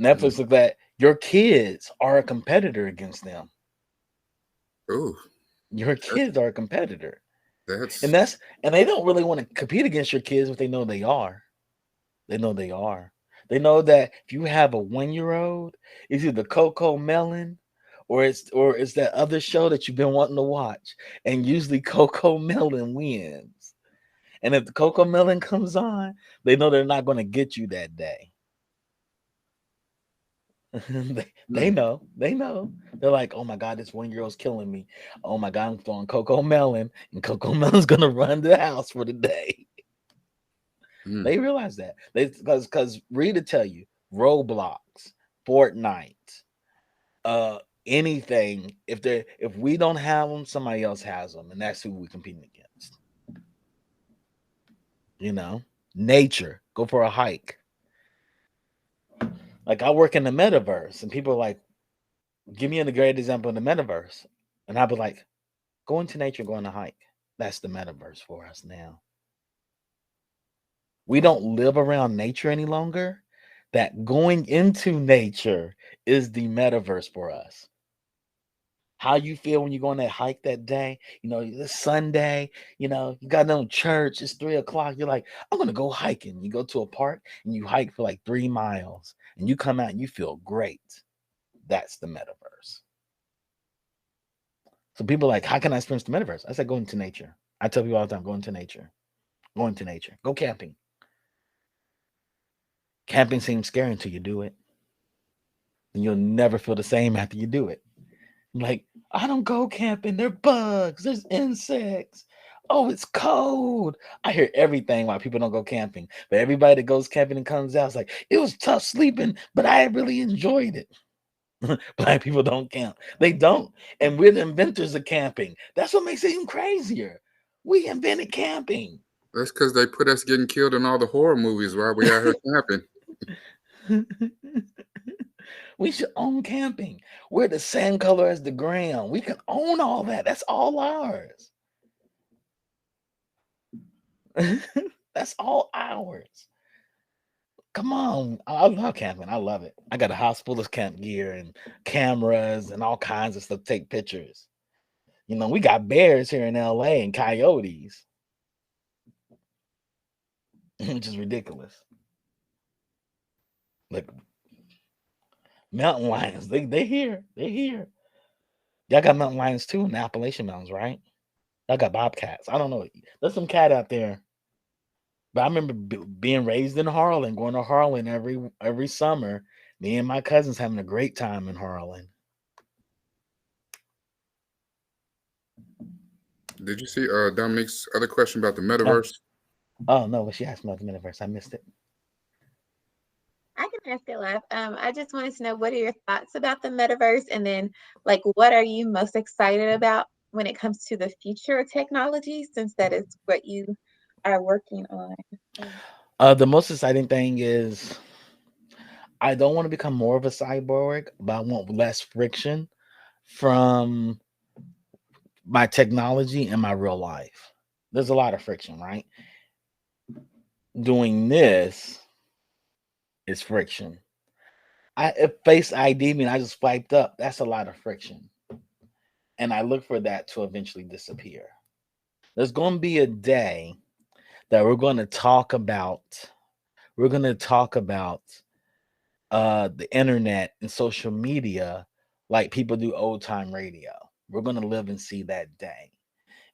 Netflix looks at your kids are a competitor against them. Ooh. Your kids are a competitor. And they don't really want to compete against your kids, but they know they are. They know they are. They know that if you have a 1-year-old, it's either Coco Melon or it's that other show that you've been wanting to watch. And usually Coco Melon wins. And if the Coco Melon comes on, they know they're not going to get you that day. They know. They're like, oh my God, this 1-year-old's killing me. Oh my God, I'm throwing Coco Melon, and Coco Melon's gonna run the house for the day. They realize that. Because read to tell you, Roblox, Fortnite, anything, if we don't have them, somebody else has them, and that's who we're competing against. Nature, go for a hike. Like, I work in the metaverse, and people are like, give me a great example of the metaverse. And I'll be like, go into nature, go on a hike. That's the metaverse for us now. We don't live around nature any longer. That going into nature is the metaverse for us. How you feel when you go on that hike that day, it's Sunday, you got no church, it's 3 o'clock. You're like, I'm going to go hiking. You go to a park and you hike for like 3 miles and you come out and you feel great. That's the metaverse. So people are like, how can I experience the metaverse? I said, go into nature. I tell people all the time, go into nature. Go into nature. Go camping. Camping seems scary until you do it. And you'll never feel the same after you do it. Like, I don't go camping. There are bugs. There's insects. Oh, it's cold. I hear everything why people don't go camping. But everybody that goes camping and comes out is like, it was tough sleeping, but I really enjoyed it. Black people don't camp. They don't. And we're the inventors of camping. That's what makes it even crazier. We invented camping. That's because they put us getting killed in all the horror movies while we out here camping. We should own camping. We're the same color as the ground. We can own all that. That's all ours. That's all ours. Come on. I love camping. I love it. I got a house full of camp gear and cameras and all kinds of stuff to take pictures. We got bears here in LA and coyotes, which is ridiculous. Like, mountain lions, they here. Y'all got mountain lions too in the Appalachian Mountains, right? Y'all got bobcats. I don't know. There's some cat out there. But I remember being raised in Harlan, going to Harlan every summer. Me and my cousins having a great time in Harlan. Did you see Dominique's other question about the metaverse? Oh no, she asked about the metaverse. I missed it. I can ask it live. I just wanted to know, what are your thoughts about the metaverse, and then like, what are you most excited about when it comes to the future of technology, since that is what you are working on? The most exciting thing is I don't want to become more of a cyborg, but I want less friction from my technology and my real life. There's a lot of friction, right? Doing this is friction. If Face ID mean I just swiped up, that's a lot of friction. And I look for that to eventually disappear. There's going to be a day that we're going to talk about the internet and social media like people do old time radio. We're going to live and see that day.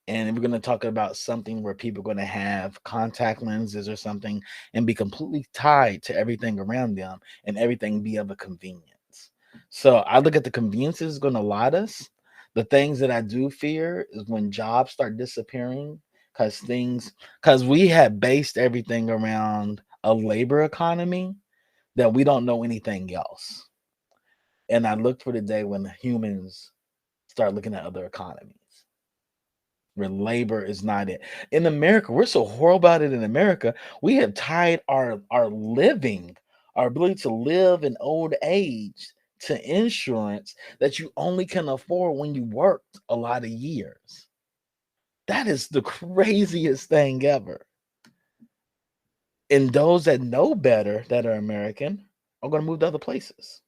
And we're going to talk about something where people are going to have contact lenses or something and be completely tied to everything around them and everything be of a convenience. So I look at the conveniences going to lot us. The things that I do fear is when jobs start disappearing because we have based everything around a labor economy that we don't know anything else. And I look for the day when humans start looking at other economies where labor is not it. In America, we're so horrible about it in America. We have tied our living, our ability to live in old age to insurance that you only can afford when you worked a lot of years. That is the craziest thing ever. And those that know better that are American are going to move to other places.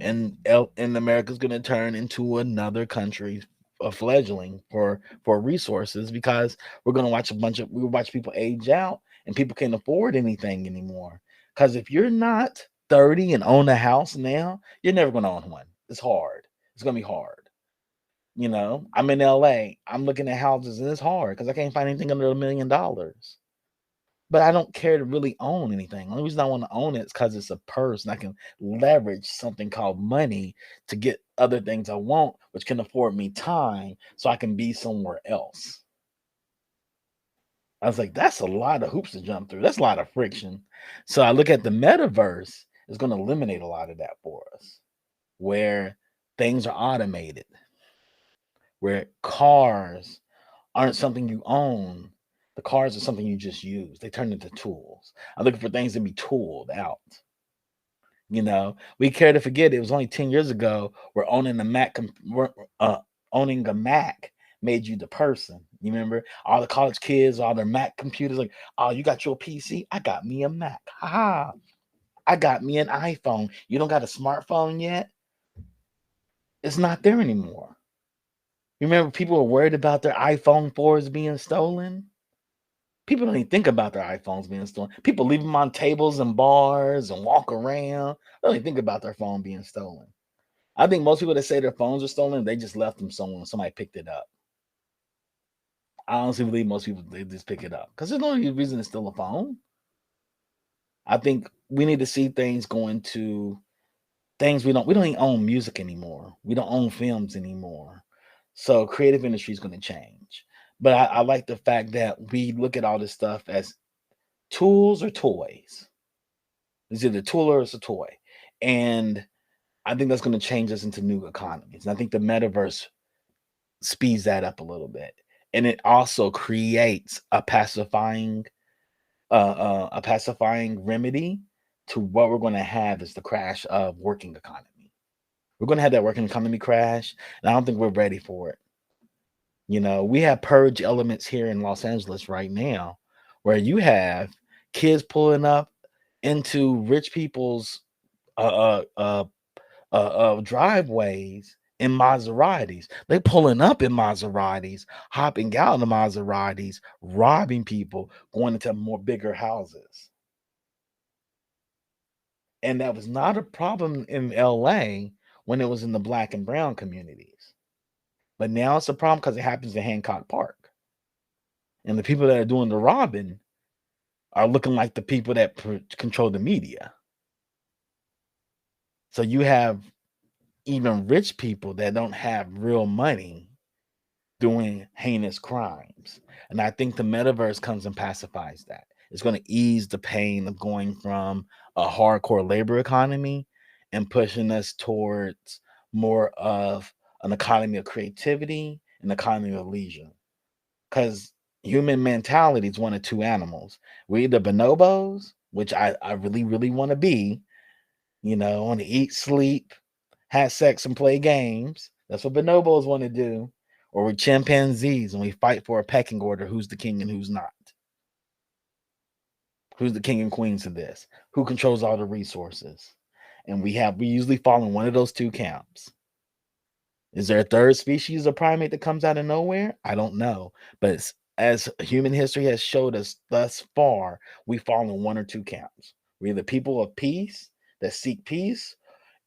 And America's going to turn into another country, a fledgling for resources, because we're going to watch people age out and people can't afford anything anymore. Because if you're not 30 and own a house now, you're never going to own one. It's hard. It's going to be hard. You know, I'm in LA. I'm looking at houses and it's hard because I can't find anything under $1 million. But I don't care to really own anything. The only reason I want to own it is because it's a purse and I can leverage something called money to get other things I want, which can afford me time so I can be somewhere else. I was like, that's a lot of hoops to jump through. That's a lot of friction. So I look at the metaverse is going to eliminate a lot of that for us, where things are automated, where cars aren't something you own. The cars are something you just use. They turn into tools. I'm looking for things to be tooled out. You know, we care to forget it was only 10 years ago where owning a Mac made you the person. You remember all the college kids, all their Mac computers, like, oh, you got your PC? I got me a Mac. Ha! I got me an iPhone. You don't got a smartphone yet? It's not there anymore. You remember people were worried about their iPhone 4s being stolen? People don't even think about their iPhones being stolen. People leave them on tables and bars and walk around. They don't even think about their phone being stolen. I think most people that say their phones are stolen, they just left them somewhere. Somebody picked it up. I honestly believe most people, they just pick it up because there's no reason to steal a phone. I think we need to see things going to things we don't even own music anymore. We don't own films anymore. So creative industry is going to change. But I like the fact that we look at all this stuff as tools or toys. It's either a tool or it's a toy. And I think that's going to change us into new economies. And I think the metaverse speeds that up a little bit. And it also creates a pacifying remedy to what we're going to have is the crash of working economy. We're going to have that working economy crash, and I don't think we're ready for it. You know, we have purge elements here in Los Angeles right now where you have kids pulling up into rich people's driveways in Maseratis. They pulling up in Maseratis, hopping out in the Maseratis, robbing people, going into more bigger houses. And that was not a problem in LA when it was in the black and brown communities. But now it's a problem because it happens in Hancock Park. And the people that are doing the robbing are looking like the people that control the media. So you have even rich people that don't have real money doing heinous crimes. And I think the metaverse comes and pacifies that. It's going to ease the pain of going from a hardcore labor economy and pushing us towards more of an economy of creativity, an economy of leisure. Because human mentality is one of two animals. We're either bonobos, which I really, really want to be, you know, want to eat, sleep, have sex, and play games. That's what bonobos want to do. Or we're chimpanzees and we fight for a pecking order, who's the king and who's not. Who's the king and queens of this? Who controls all the resources? And we usually fall in one of those two camps. Is there a third species of primate that comes out of nowhere? I don't know. But as human history has showed us thus far, we fall in one or two camps. We're the people of peace that seek peace,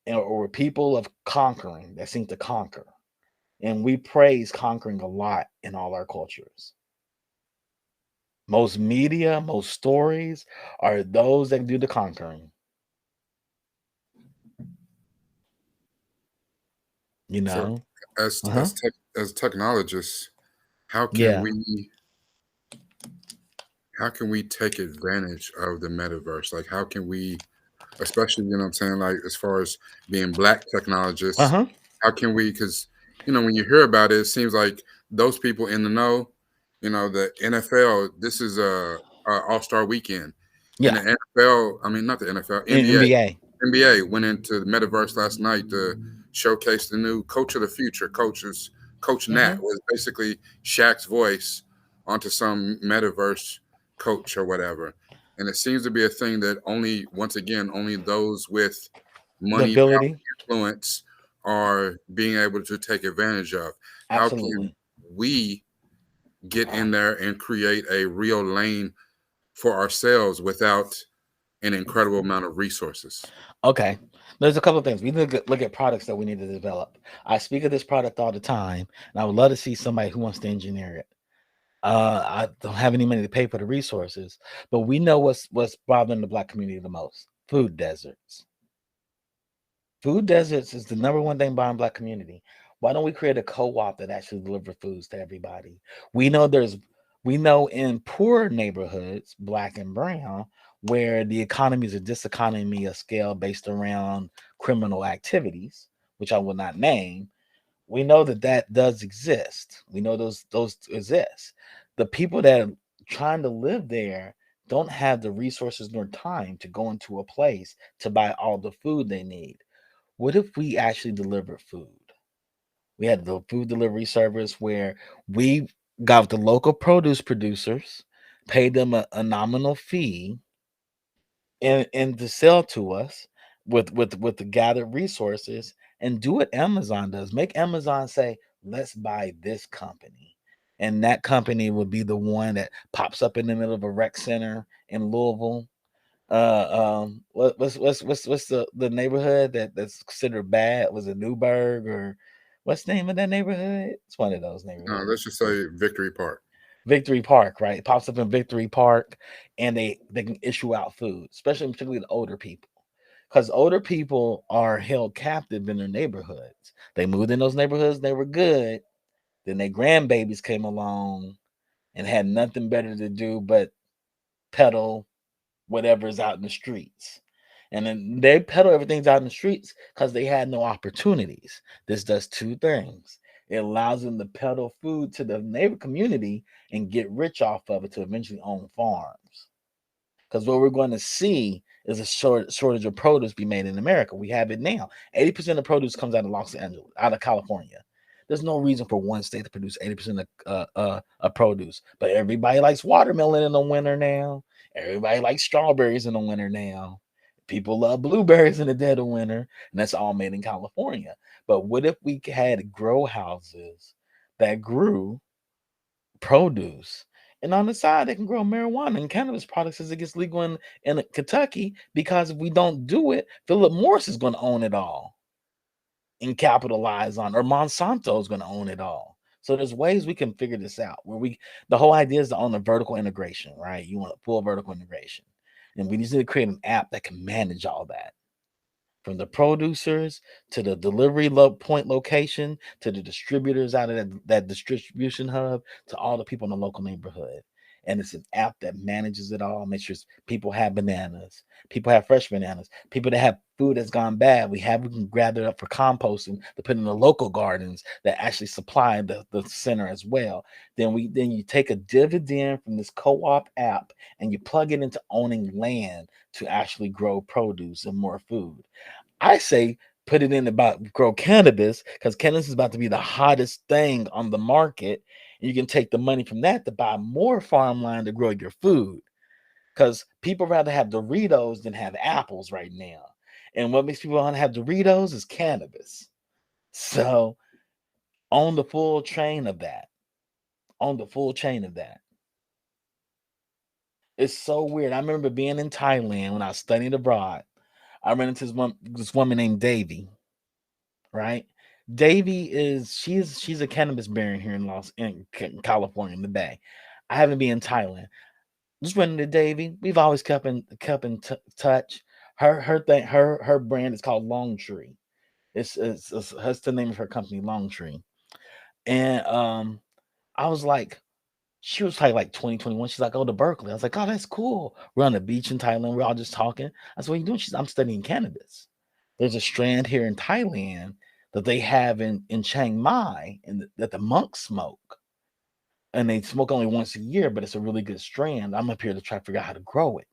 or we're people of conquering that seek to conquer. And we praise conquering a lot in all our cultures. Most media, most stories are those that do the conquering. You know? So as technologists, how can Yeah. we take advantage of the metaverse? Like, how can we, especially, you know what I'm saying, like as far as being Black technologists, how can we, because, you know, when you hear about it, it seems like those people in the know, you know, the NFL, this is a All-Star weekend. Yeah. And the NFL, I mean, not the NFL, NBA went into the metaverse last night to showcase the new coach of the future. Coach Nat was basically Shaq's voice onto some metaverse coach or whatever. And it seems to be a thing that only those with money, power, influence are being able to take advantage of. Absolutely. How can we get in there and create a real lane for ourselves without an incredible amount of resources? Okay, there's a couple of things. We need to look at products that we need to develop. I speak of this product all the time, and I would love to see somebody who wants to engineer it. I don't have any money to pay for the resources, but we know what's bothering the Black community the most: food deserts. Food deserts is the number one thing bothering Black community. Why don't we create a co-op that actually delivers foods to everybody? We know in poor neighborhoods, Black and brown, where the economy is a diseconomy of scale based around criminal activities, which I will not name. We know that does exist. We know those exist. The people that are trying to live there don't have the resources nor time to go into a place to buy all the food they need. What if we actually delivered food? We had the food delivery service where we got the local produce producers, paid them a nominal fee, and to sell to us with the gathered resources, and do what Amazon does. Make Amazon say, let's buy this company. And that company would be the one that pops up in the middle of a rec center in Louisville. What's the neighborhood that's considered bad? Was it Newburgh, or what's the name of that neighborhood? It's one of those neighborhoods. Let's just say Victory Park. Victory Park, right? It pops up in Victory Park, and they can issue out food, especially particularly the older people, because older people are held captive in their neighborhoods. They moved in those neighborhoods, they were good. Then their grandbabies came along and had nothing better to do but peddle whatever's out in the streets. And then they peddle everything's out in the streets because they had no opportunities. This does two things. It allows them to peddle food to the neighbor community and get rich off of it to eventually own farms. Because what we're going to see is a shortage of produce be made in America. We have it now. 80% of produce comes out of Los Angeles, out of California. There's no reason for one state to produce 80% of produce. But everybody likes watermelon in the winter now. Everybody likes strawberries in the winter now. People love blueberries in the dead of winter, and that's all made in California. But what if we had grow houses that grew produce, and on the side they can grow marijuana and cannabis products as it gets legal in Kentucky? Because if we don't do it, Philip Morris is going to own it all and capitalize on, or Monsanto is going to own it all. So there's ways we can figure this out where the whole idea is to own a vertical integration, right? You want a full vertical integration. And we need to create an app that can manage all that, from the producers to the delivery point location to the distributors out of that distribution hub to all the people in the local neighborhood. And it's an app that manages it all, makes sure people have bananas, people have fresh bananas, people that have food that's gone bad. We can gather it up for composting to put in the local gardens that actually supply the center as well. Then you take a dividend from this co-op app and you plug it into owning land to actually grow produce and more food. I say put it in about grow cannabis, because cannabis is about to be the hottest thing on the market. And you can take the money from that to buy more farmland to grow your food. because people rather have Doritos than have apples right now. And what makes people want to have Doritos is cannabis. So on the full chain of that, on the full chain of that. It's so weird. I remember being in Thailand when I was studying abroad. I ran into this woman named Davy, right? Davy is she's a cannabis baron here in California in the Bay. I haven't been in Thailand. Just running into Davy. We've always kept in touch. Her brand is called Long Tree. It's that's the name of her company, Long Tree. And I was like, she was like 2021. She's like, oh, to Berkeley. I was like, oh, that's cool. We're on the beach in Thailand. We're all just talking. I said, what are you doing? She's, I'm studying cannabis. There's a strand here in Thailand that they have in Chiang Mai and that the monks smoke. And they smoke only once a year, but it's a really good strand. I'm up here to try to figure out how to grow it.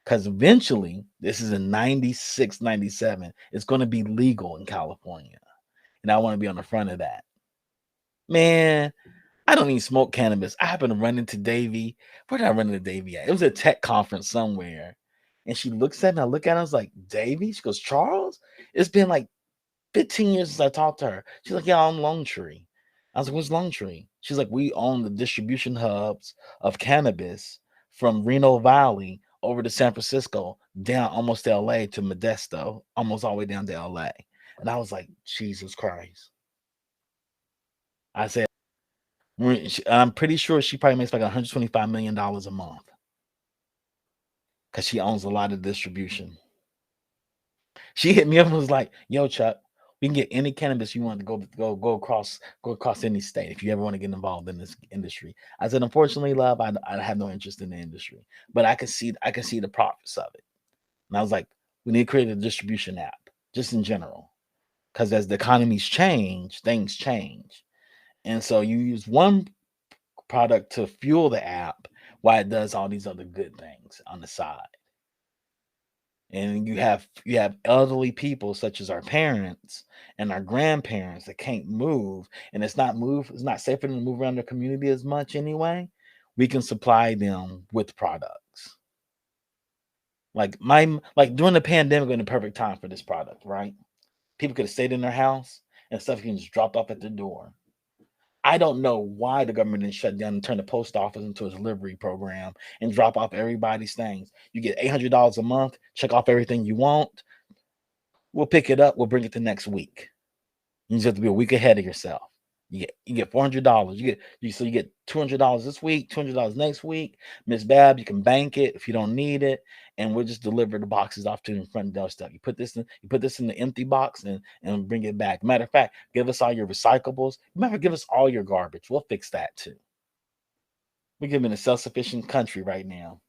Because eventually, this is in 96, 97, it's going to be legal in California. And I want to be on the front of that. Man, I don't even smoke cannabis. I happened to run into Davy. Where did I run into Davy at? It was a tech conference somewhere. And she looks at me. I look at her. I was like, Davy? She goes, Charles? It's been like 15 years since I talked to her. She's like, yeah, I'm Lone Tree. I was like, what's Lone Tree? She's like, we own the distribution hubs of cannabis from Reno Valley over to San Francisco, down almost to LA to Modesto, almost all the way down to LA. And I was like, Jesus Christ. I said, I'm pretty sure she probably makes like $125 million a month because she owns a lot of distribution. She hit me up and was like, yo, Chuck, we can get any cannabis you want to go across any state if you ever want to get involved in this industry. I said, unfortunately, love, I have no interest in the industry, but I can see the profits of it. And I was like, we need to create a distribution app just in general, because as the economies change, things change. And so you use one product to fuel the app while it does all these other good things on the side. And you have elderly people such as our parents and our grandparents that can't move, and it's not safe for them to move around their community as much anyway. We can supply them with products. Like during the pandemic, in the perfect time for this product, right? People could have stayed in their house and stuff can just drop off at the door. I don't know why the government didn't shut down and turn the post office into a delivery program and drop off everybody's things. You get $800 a month, check off everything you want. We'll pick it up. We'll bring it the next week. You just have to be a week ahead of yourself. You get $400. You get $200 this week, $200 next week. Miss Babb, you can bank it if you don't need it, and we'll just deliver the boxes off to the front desk stuff. You put this in the empty box and bring it back. Matter of fact, give us all your recyclables. Give us all your garbage. We'll fix that too. We're giving a self-sufficient country right now,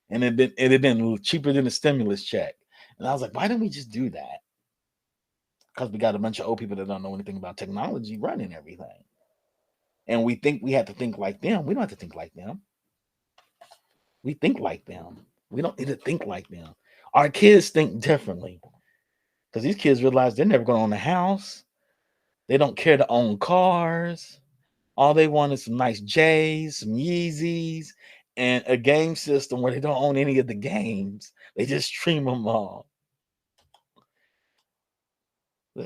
and it had been cheaper than a stimulus check. And I was like, why didn't we just do that? Because we got a bunch of old people that don't know anything about technology running everything. And we think we have to think like them. We don't have to think like them. We think like them. We don't need to think like them. Our kids think differently. Because these kids realize they're never going to own a house. They don't care to own cars. All they want is some nice J's, some Yeezys, and a game system where they don't own any of the games. They just stream them all.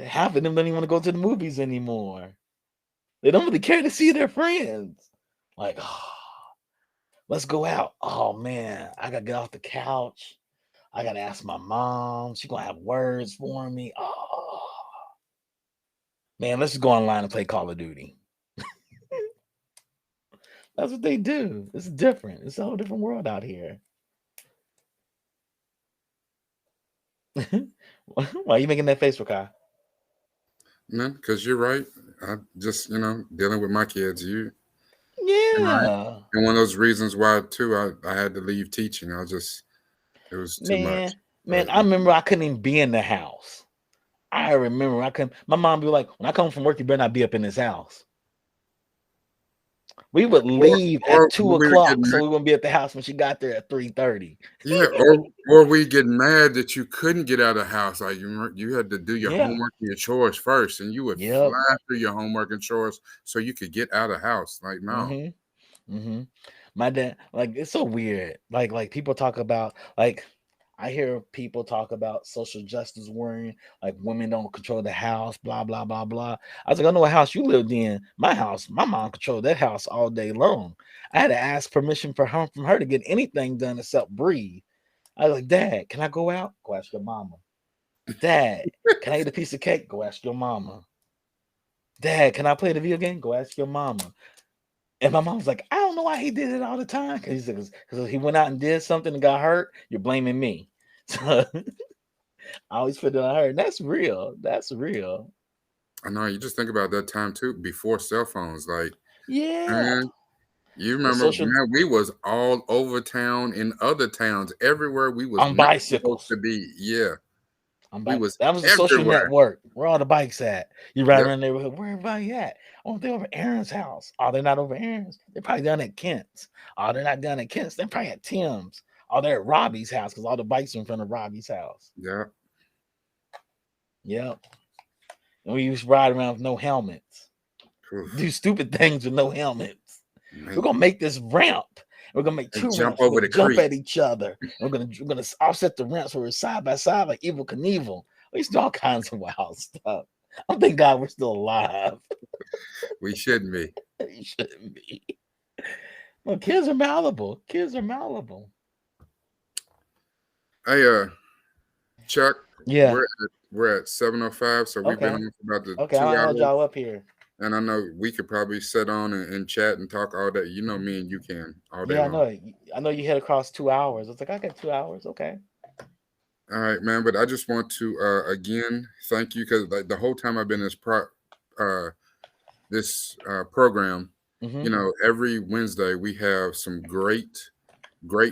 Half of them don't even want to go to the movies anymore. They don't really care to see their friends. Like, let's go out. Oh, man, I got to get off the couch. I got to ask my mom. She's going to have words for me. Oh, man, let's just go online and play Call of Duty. That's what they do. It's different. It's a whole different world out here. Why are you making that face, Rakai? Man, because you're right. I just, dealing with my kids. Yeah. And one of those reasons why, too, I had to leave teaching. It was too much. Man, I remember I couldn't even be in the house. I remember I couldn't. My mom would be like, when I come from work, you better not be up in this house. We would leave at 2 o'clock, so we wouldn't be at the house when she got there at 3:30. Yeah, or we get mad that you couldn't get out of the house. Like you had to do your homework and your chores first, and you would fly through your homework and chores so you could get out of the house. Like, no. My dad, like, it's so weird. Like people talk about, like, I hear people talk about social justice warring, like women don't control the house, blah blah blah blah. I was like, I know what house you lived in. My house, my mom controlled that house all day long. I had to ask permission from her to get anything done except breathe. I was like, Dad, can I go out? Go ask your mama. Dad, can I eat a piece of cake? Go ask your mama. Dad, can I play the video game? Go ask your mama. And my mom was like, I don't know why he did it all the time. Because he went out and did something and got hurt, you're blaming me. So I always put it on her. And that's real. That's real. I know. You just think about that time too, before cell phones. Like, Yeah. man, you remember, man, we was all over town, in other towns, everywhere we was on bicycles to be. Yeah. That was a social network. Where all the bikes at? You ride around the neighborhood. Where everybody at? Oh, they're over Aaron's house. Oh, they're not over Aaron's. They're probably down at Kent's. Oh, they're not down at Kent's. They're probably at Tim's. Oh, they're at Robbie's house because all the bikes are in front of Robbie's house. Yeah. Yep. And we used to ride around with no helmets. Do stupid things with no helmets. Man. We're gonna make this ramp. We're gonna make two jump ramps. Over the jump creek. At each other. We're gonna offset the ramps where we're side by side like Evel Knievel. We used to do all kinds of wild stuff. I thank God we're still alive. We shouldn't be. We shouldn't be. Well, kids are malleable. Kids are malleable. Hey, Chuck. Yeah. We're at 7:05, so we've been on for about 2 hours. I'll hold y'all up here. And I know we could probably sit on and chat and talk all day. You know, me and you can all day. Yeah, I know you hit across 2 hours. It's like, I got 2 hours. Okay. All right, man. But I just want to again thank you, because like the whole time I've been in this program, you know, every Wednesday we have some great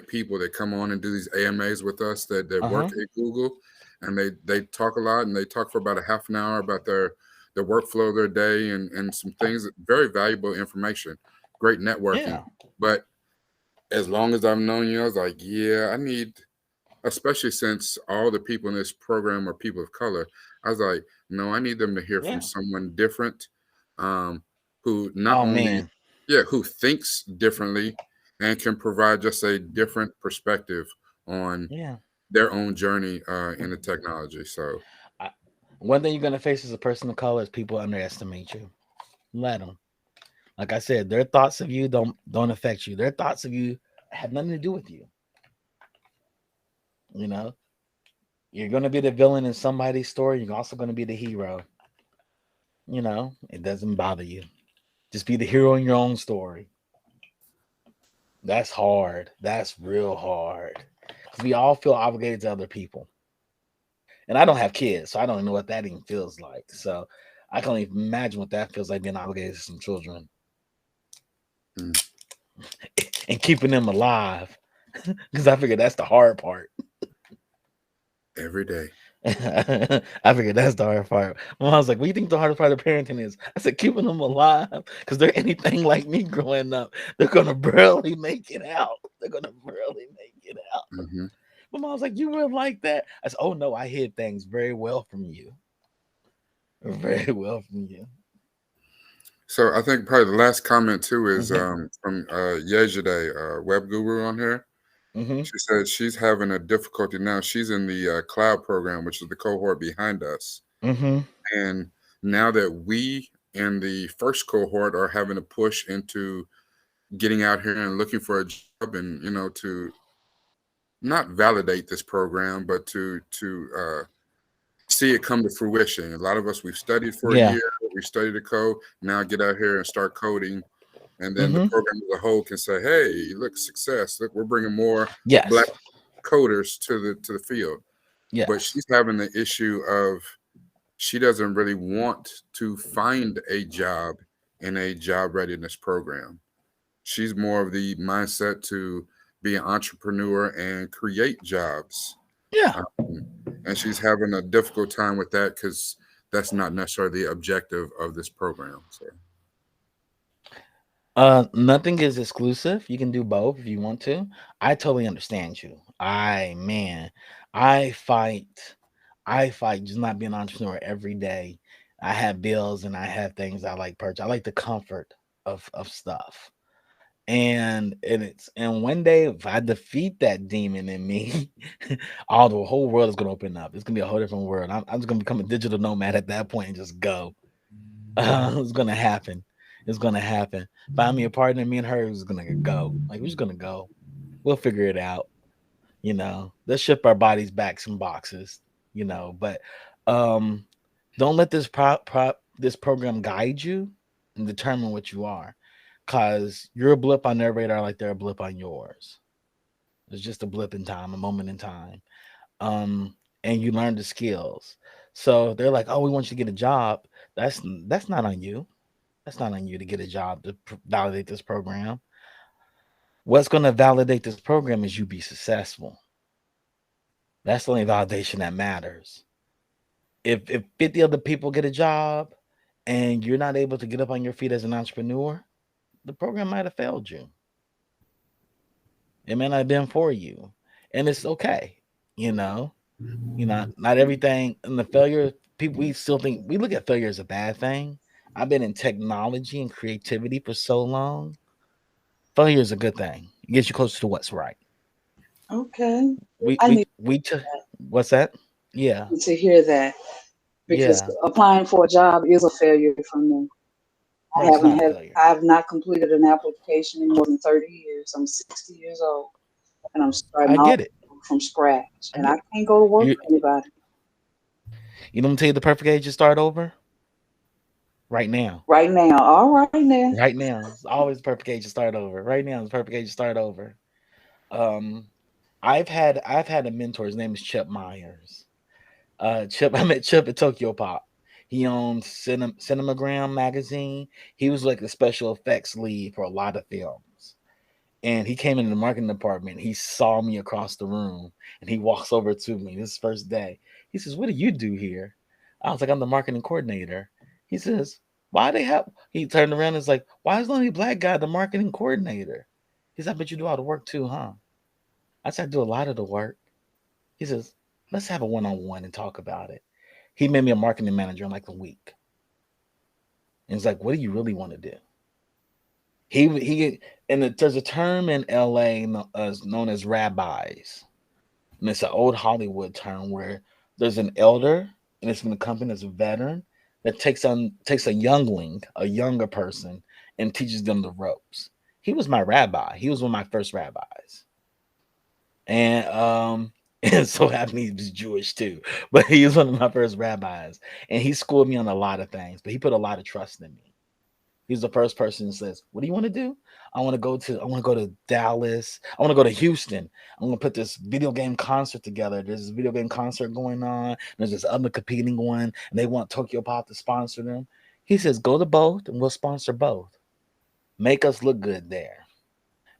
people that come on and do these AMAs with us that work at Google, and they talk a lot, and they talk for about a half an hour about the workflow of their day and some things, very valuable information, great networking. Yeah. But as long as I've known you, I was like, yeah, I need, especially since all the people in this program are people of color, I was like, no, I need them to hear from someone different, who not only, who thinks differently and can provide just a different perspective on their own journey in the technology. So one thing you're going to face as a person of color is people underestimate you. Let them. Like I said, their thoughts of you don't affect you. Their thoughts of you have nothing to do with you. You know, you're going to be the villain in somebody's story. You're also going to be the hero. You know, it doesn't bother you. Just be the hero in your own story. That's hard. That's real hard. Because we all feel obligated to other people. And I don't have kids, so I don't know what that even feels like. So I can't even imagine what that feels like, being obligated to some children. And keeping them alive. Because I figure that's the hard part. Every day. I figured that's the hard part. My mom was like, what do you think the hardest part of parenting is? I said, keeping them alive. Because they're anything like me growing up, they're going to barely make it out. My mom was like, you were like that? I said, oh, no, I hid things very well from you. Very well from you. So I think probably the last comment, too, is from Yejide, web guru on here. She said she's having a difficulty now. She's in the cloud program, which is the cohort behind us. And now that we in the first cohort are having to push into getting out here and looking for a job, and, you know, to not validate this program, but to see it come to fruition. A lot of us, we've studied for a year, we studied the code, now get out here and start coding. And then the program as a whole can say, hey, look, success. Look, we're bringing more Black coders to the field. But she's having the issue of she doesn't really want to find a job in a job readiness program. She's more of the mindset to be an entrepreneur and create jobs. And she's having a difficult time with that because that's not necessarily the objective of this program. So. Nothing is exclusive. You can do both if you want to. I totally understand you. I fight just not being an entrepreneur every day. I have bills and I have things I like purchase. I like the comfort of stuff. And one day, if I defeat that demon in me, all the whole world is gonna open up. It's gonna be a whole different world. I'm just gonna become a digital nomad at that point and just go. It's gonna happen. It's gonna happen. Find me a partner, me and her is gonna go. Like, we're just gonna go. We'll figure it out. Let's ship our bodies back some boxes. But don't let this this program guide you and determine what you are. Cause you're a blip on their radar like they're a blip on yours. It's just a blip in time, a moment in time. And you learn the skills. So they're like, oh, we want you to get a job. That's not on you. That's not on you to get a job to validate this program. What's going to validate this program is you be successful. That's the only validation that matters. If 50 other people get a job and you're not able to get up on your feet as an entrepreneur, the program might have failed you. It may not have been for you. And it's okay. Not everything in the failure, people, we still think, we look at failure as a bad thing. I've been in technology and creativity for so long. Failure is a good thing. It gets you closer to what's right. Okay. What's that? Yeah. To hear that, because applying for a job is a failure for me. I have not completed an application in more than 30 years. I'm 60 years old, and I'm starting off from scratch, and I can't go to work for anybody. You know what I'm tell you the perfect age to start over? Right now. Right now. All right now. Right now. It's always the perfect age to start over. Right now is the perfect age to start over. I've had a mentor. His name is Chip Myers. I met Chip at Tokyo Pop. He owned Cinemagram magazine. He was like the special effects lead for a lot of films. And he came into the marketing department. He saw me across the room and he walks over to me this first day. He says, "What do you do here?" I was like, "I'm the marketing coordinator." He says, he turned around and was like, "Why is the only black guy the marketing coordinator?" He said, "I bet you do all the work too, huh?" I said, "I do a lot of the work." He says, "Let's have a one-on-one and talk about it." He made me a marketing manager in like a week. And he's like, "What do you really want to do?" There's a term in LA known as rabbis. And it's an old Hollywood term where there's an elder, and it's from the company that's a veteran, that takes a youngling, a younger person, and teaches them the ropes. He was my rabbi. He was one of my first rabbis. And so happened he was Jewish too, but he was one of my first rabbis, and he schooled me on a lot of things, but he put a lot of trust in me. He's the first person who says, "What do you want to do?" I want to go to Dallas. I want to go to Houston. I'm going to put this video game concert together. There's this video game concert going on. There's this other competing one, and they want Tokyo Pop to sponsor them. He says, "Go to both and we'll sponsor both. Make us look good there."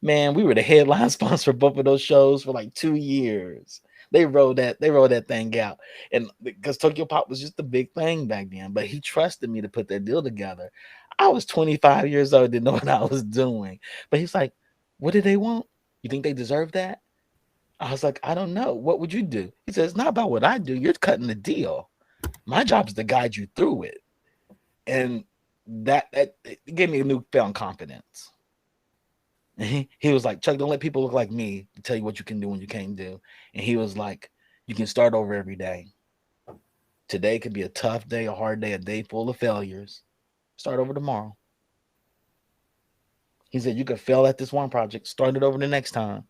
Man, we were the headline sponsor of both of those shows for like 2 years. They rolled that thing out. And because Tokyo Pop was just the big thing back then, but he trusted me to put that deal together. I was 25 years old, didn't know what I was doing. But he's like, "What do they want? You think they deserve that?" I was like, "I don't know. What would you do?" He says, "It's not about what I do. You're cutting the deal. My job is to guide you through it." And that it gave me a newfound confidence. He was like, "Chuck, don't let people look like me to tell you what you can do and you can't do." And he was like, "You can start over every day. Today could be a tough day, a hard day, a day full of failures. Start over tomorrow." He said, "You could fail at this one project, start it over the next time."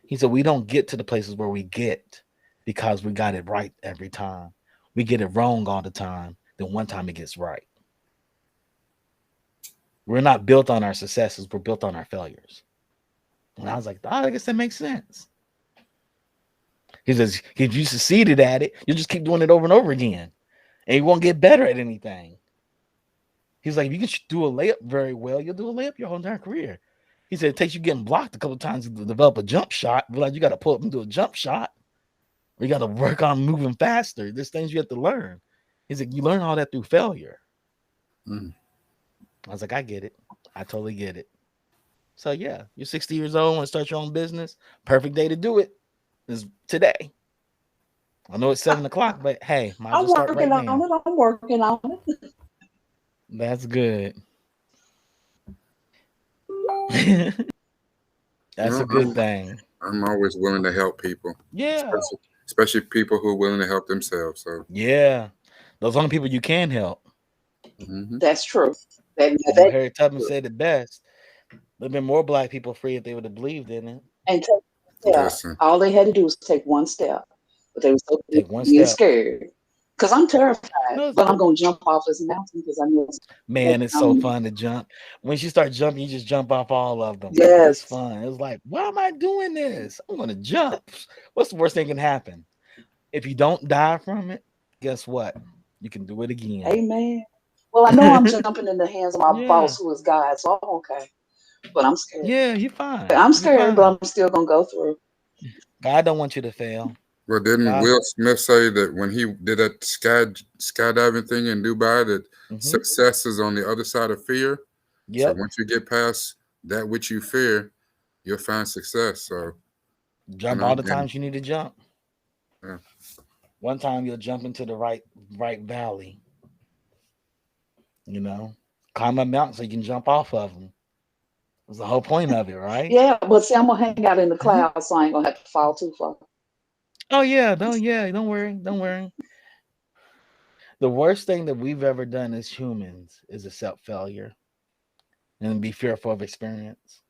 He said, "We don't get to the places where we get because we got it right every time. We get it wrong all the time. Then one time it gets right. We're not built on our successes. We're built on our failures." And I was like, I guess that makes sense. He says, if you succeeded at it, you'll just keep doing it over and over again. And you won't get better at anything. He's like, if you can do a layup very well, you'll do a layup your whole entire career. He said, it takes you getting blocked a couple of times to develop a jump shot. Realize you got to pull up and do a jump shot. Or you got to work on moving faster. There's things you have to learn. He's like, you learn all that through failure. I was like, I get it. I totally get it. So yeah, you're 60 years old, want to start your own business. Perfect day to do it is today. I know it's 7 o'clock, but hey, might as well start right now. I'm working on it. That's good. That's a good thing. I'm always willing to help people. Yeah. Especially people who are willing to help themselves. So yeah, those are the people you can help. That's true. That Harry Tubman said it best. There've been more Black people free if they would have believed in it. And all they had to do was take one step, but they were so being scared. Because I'm terrified, but I'm gonna jump off this mountain because I know. Man, it's so fun to jump. When you start jumping, you just jump off all of them. Yes, it's fun. It's like, why am I doing this? I'm gonna jump. What's the worst thing can happen? If you don't die from it, guess what? You can do it again. Amen. Well, I know I'm jumping in the hands of my boss, who is God, so I'm okay. But I'm scared. Yeah, you're fine. I'm scared, but I'm still gonna go through. God don't want you to fail. Well, didn't Will Smith say that when he did that skydiving thing in Dubai, that success is on the other side of fear? Yeah. So once you get past that which you fear, you'll find success. So jump all the times you need to jump. Yeah. One time you'll jump into the right valley. Climb a mountain so you can jump off of them. That's the whole point of it, right? Yeah, but see, I'm gonna hang out in the clouds, so I ain't gonna have to fall too far. Oh yeah, don't worry. The worst thing that we've ever done as humans is accept failure and be fearful of experience.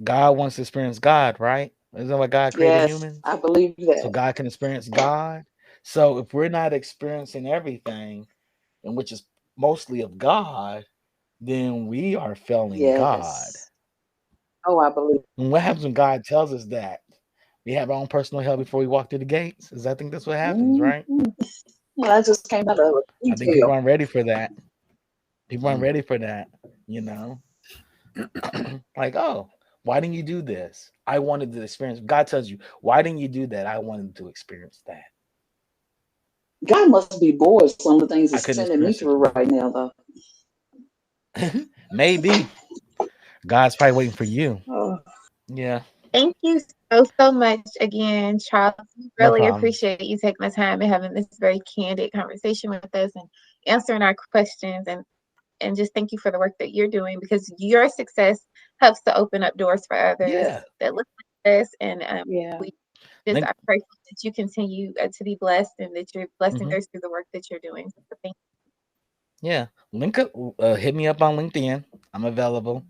God wants to experience God, right? Isn't that why God created humans? I believe that. So God can experience God. So if we're not experiencing everything, and which is mostly of God, then we are failing God. Oh, I believe. And what happens when God tells us that? We have our own personal hell before we walk through the gates. I think that's what happens, right? Well, I just came out of I think people aren't ready for that. People aren't ready for that, Like, oh, why didn't you do this? I wanted to experience. God tells you, why didn't you do that? I wanted to experience that. God must be bored. Some of the things He's sending me through right now, though. Maybe. God's probably waiting for you. Yeah. Thank you so much again, Charles. We really appreciate you taking the time and having this very candid conversation with us and answering our questions, and just thank you for the work that you're doing, because your success helps to open up doors for others that look like this. And we just are grateful that you continue to be blessed and that you're blessing others through the work that you're doing. So thank you. Yeah. Hit me up on LinkedIn. I'm available.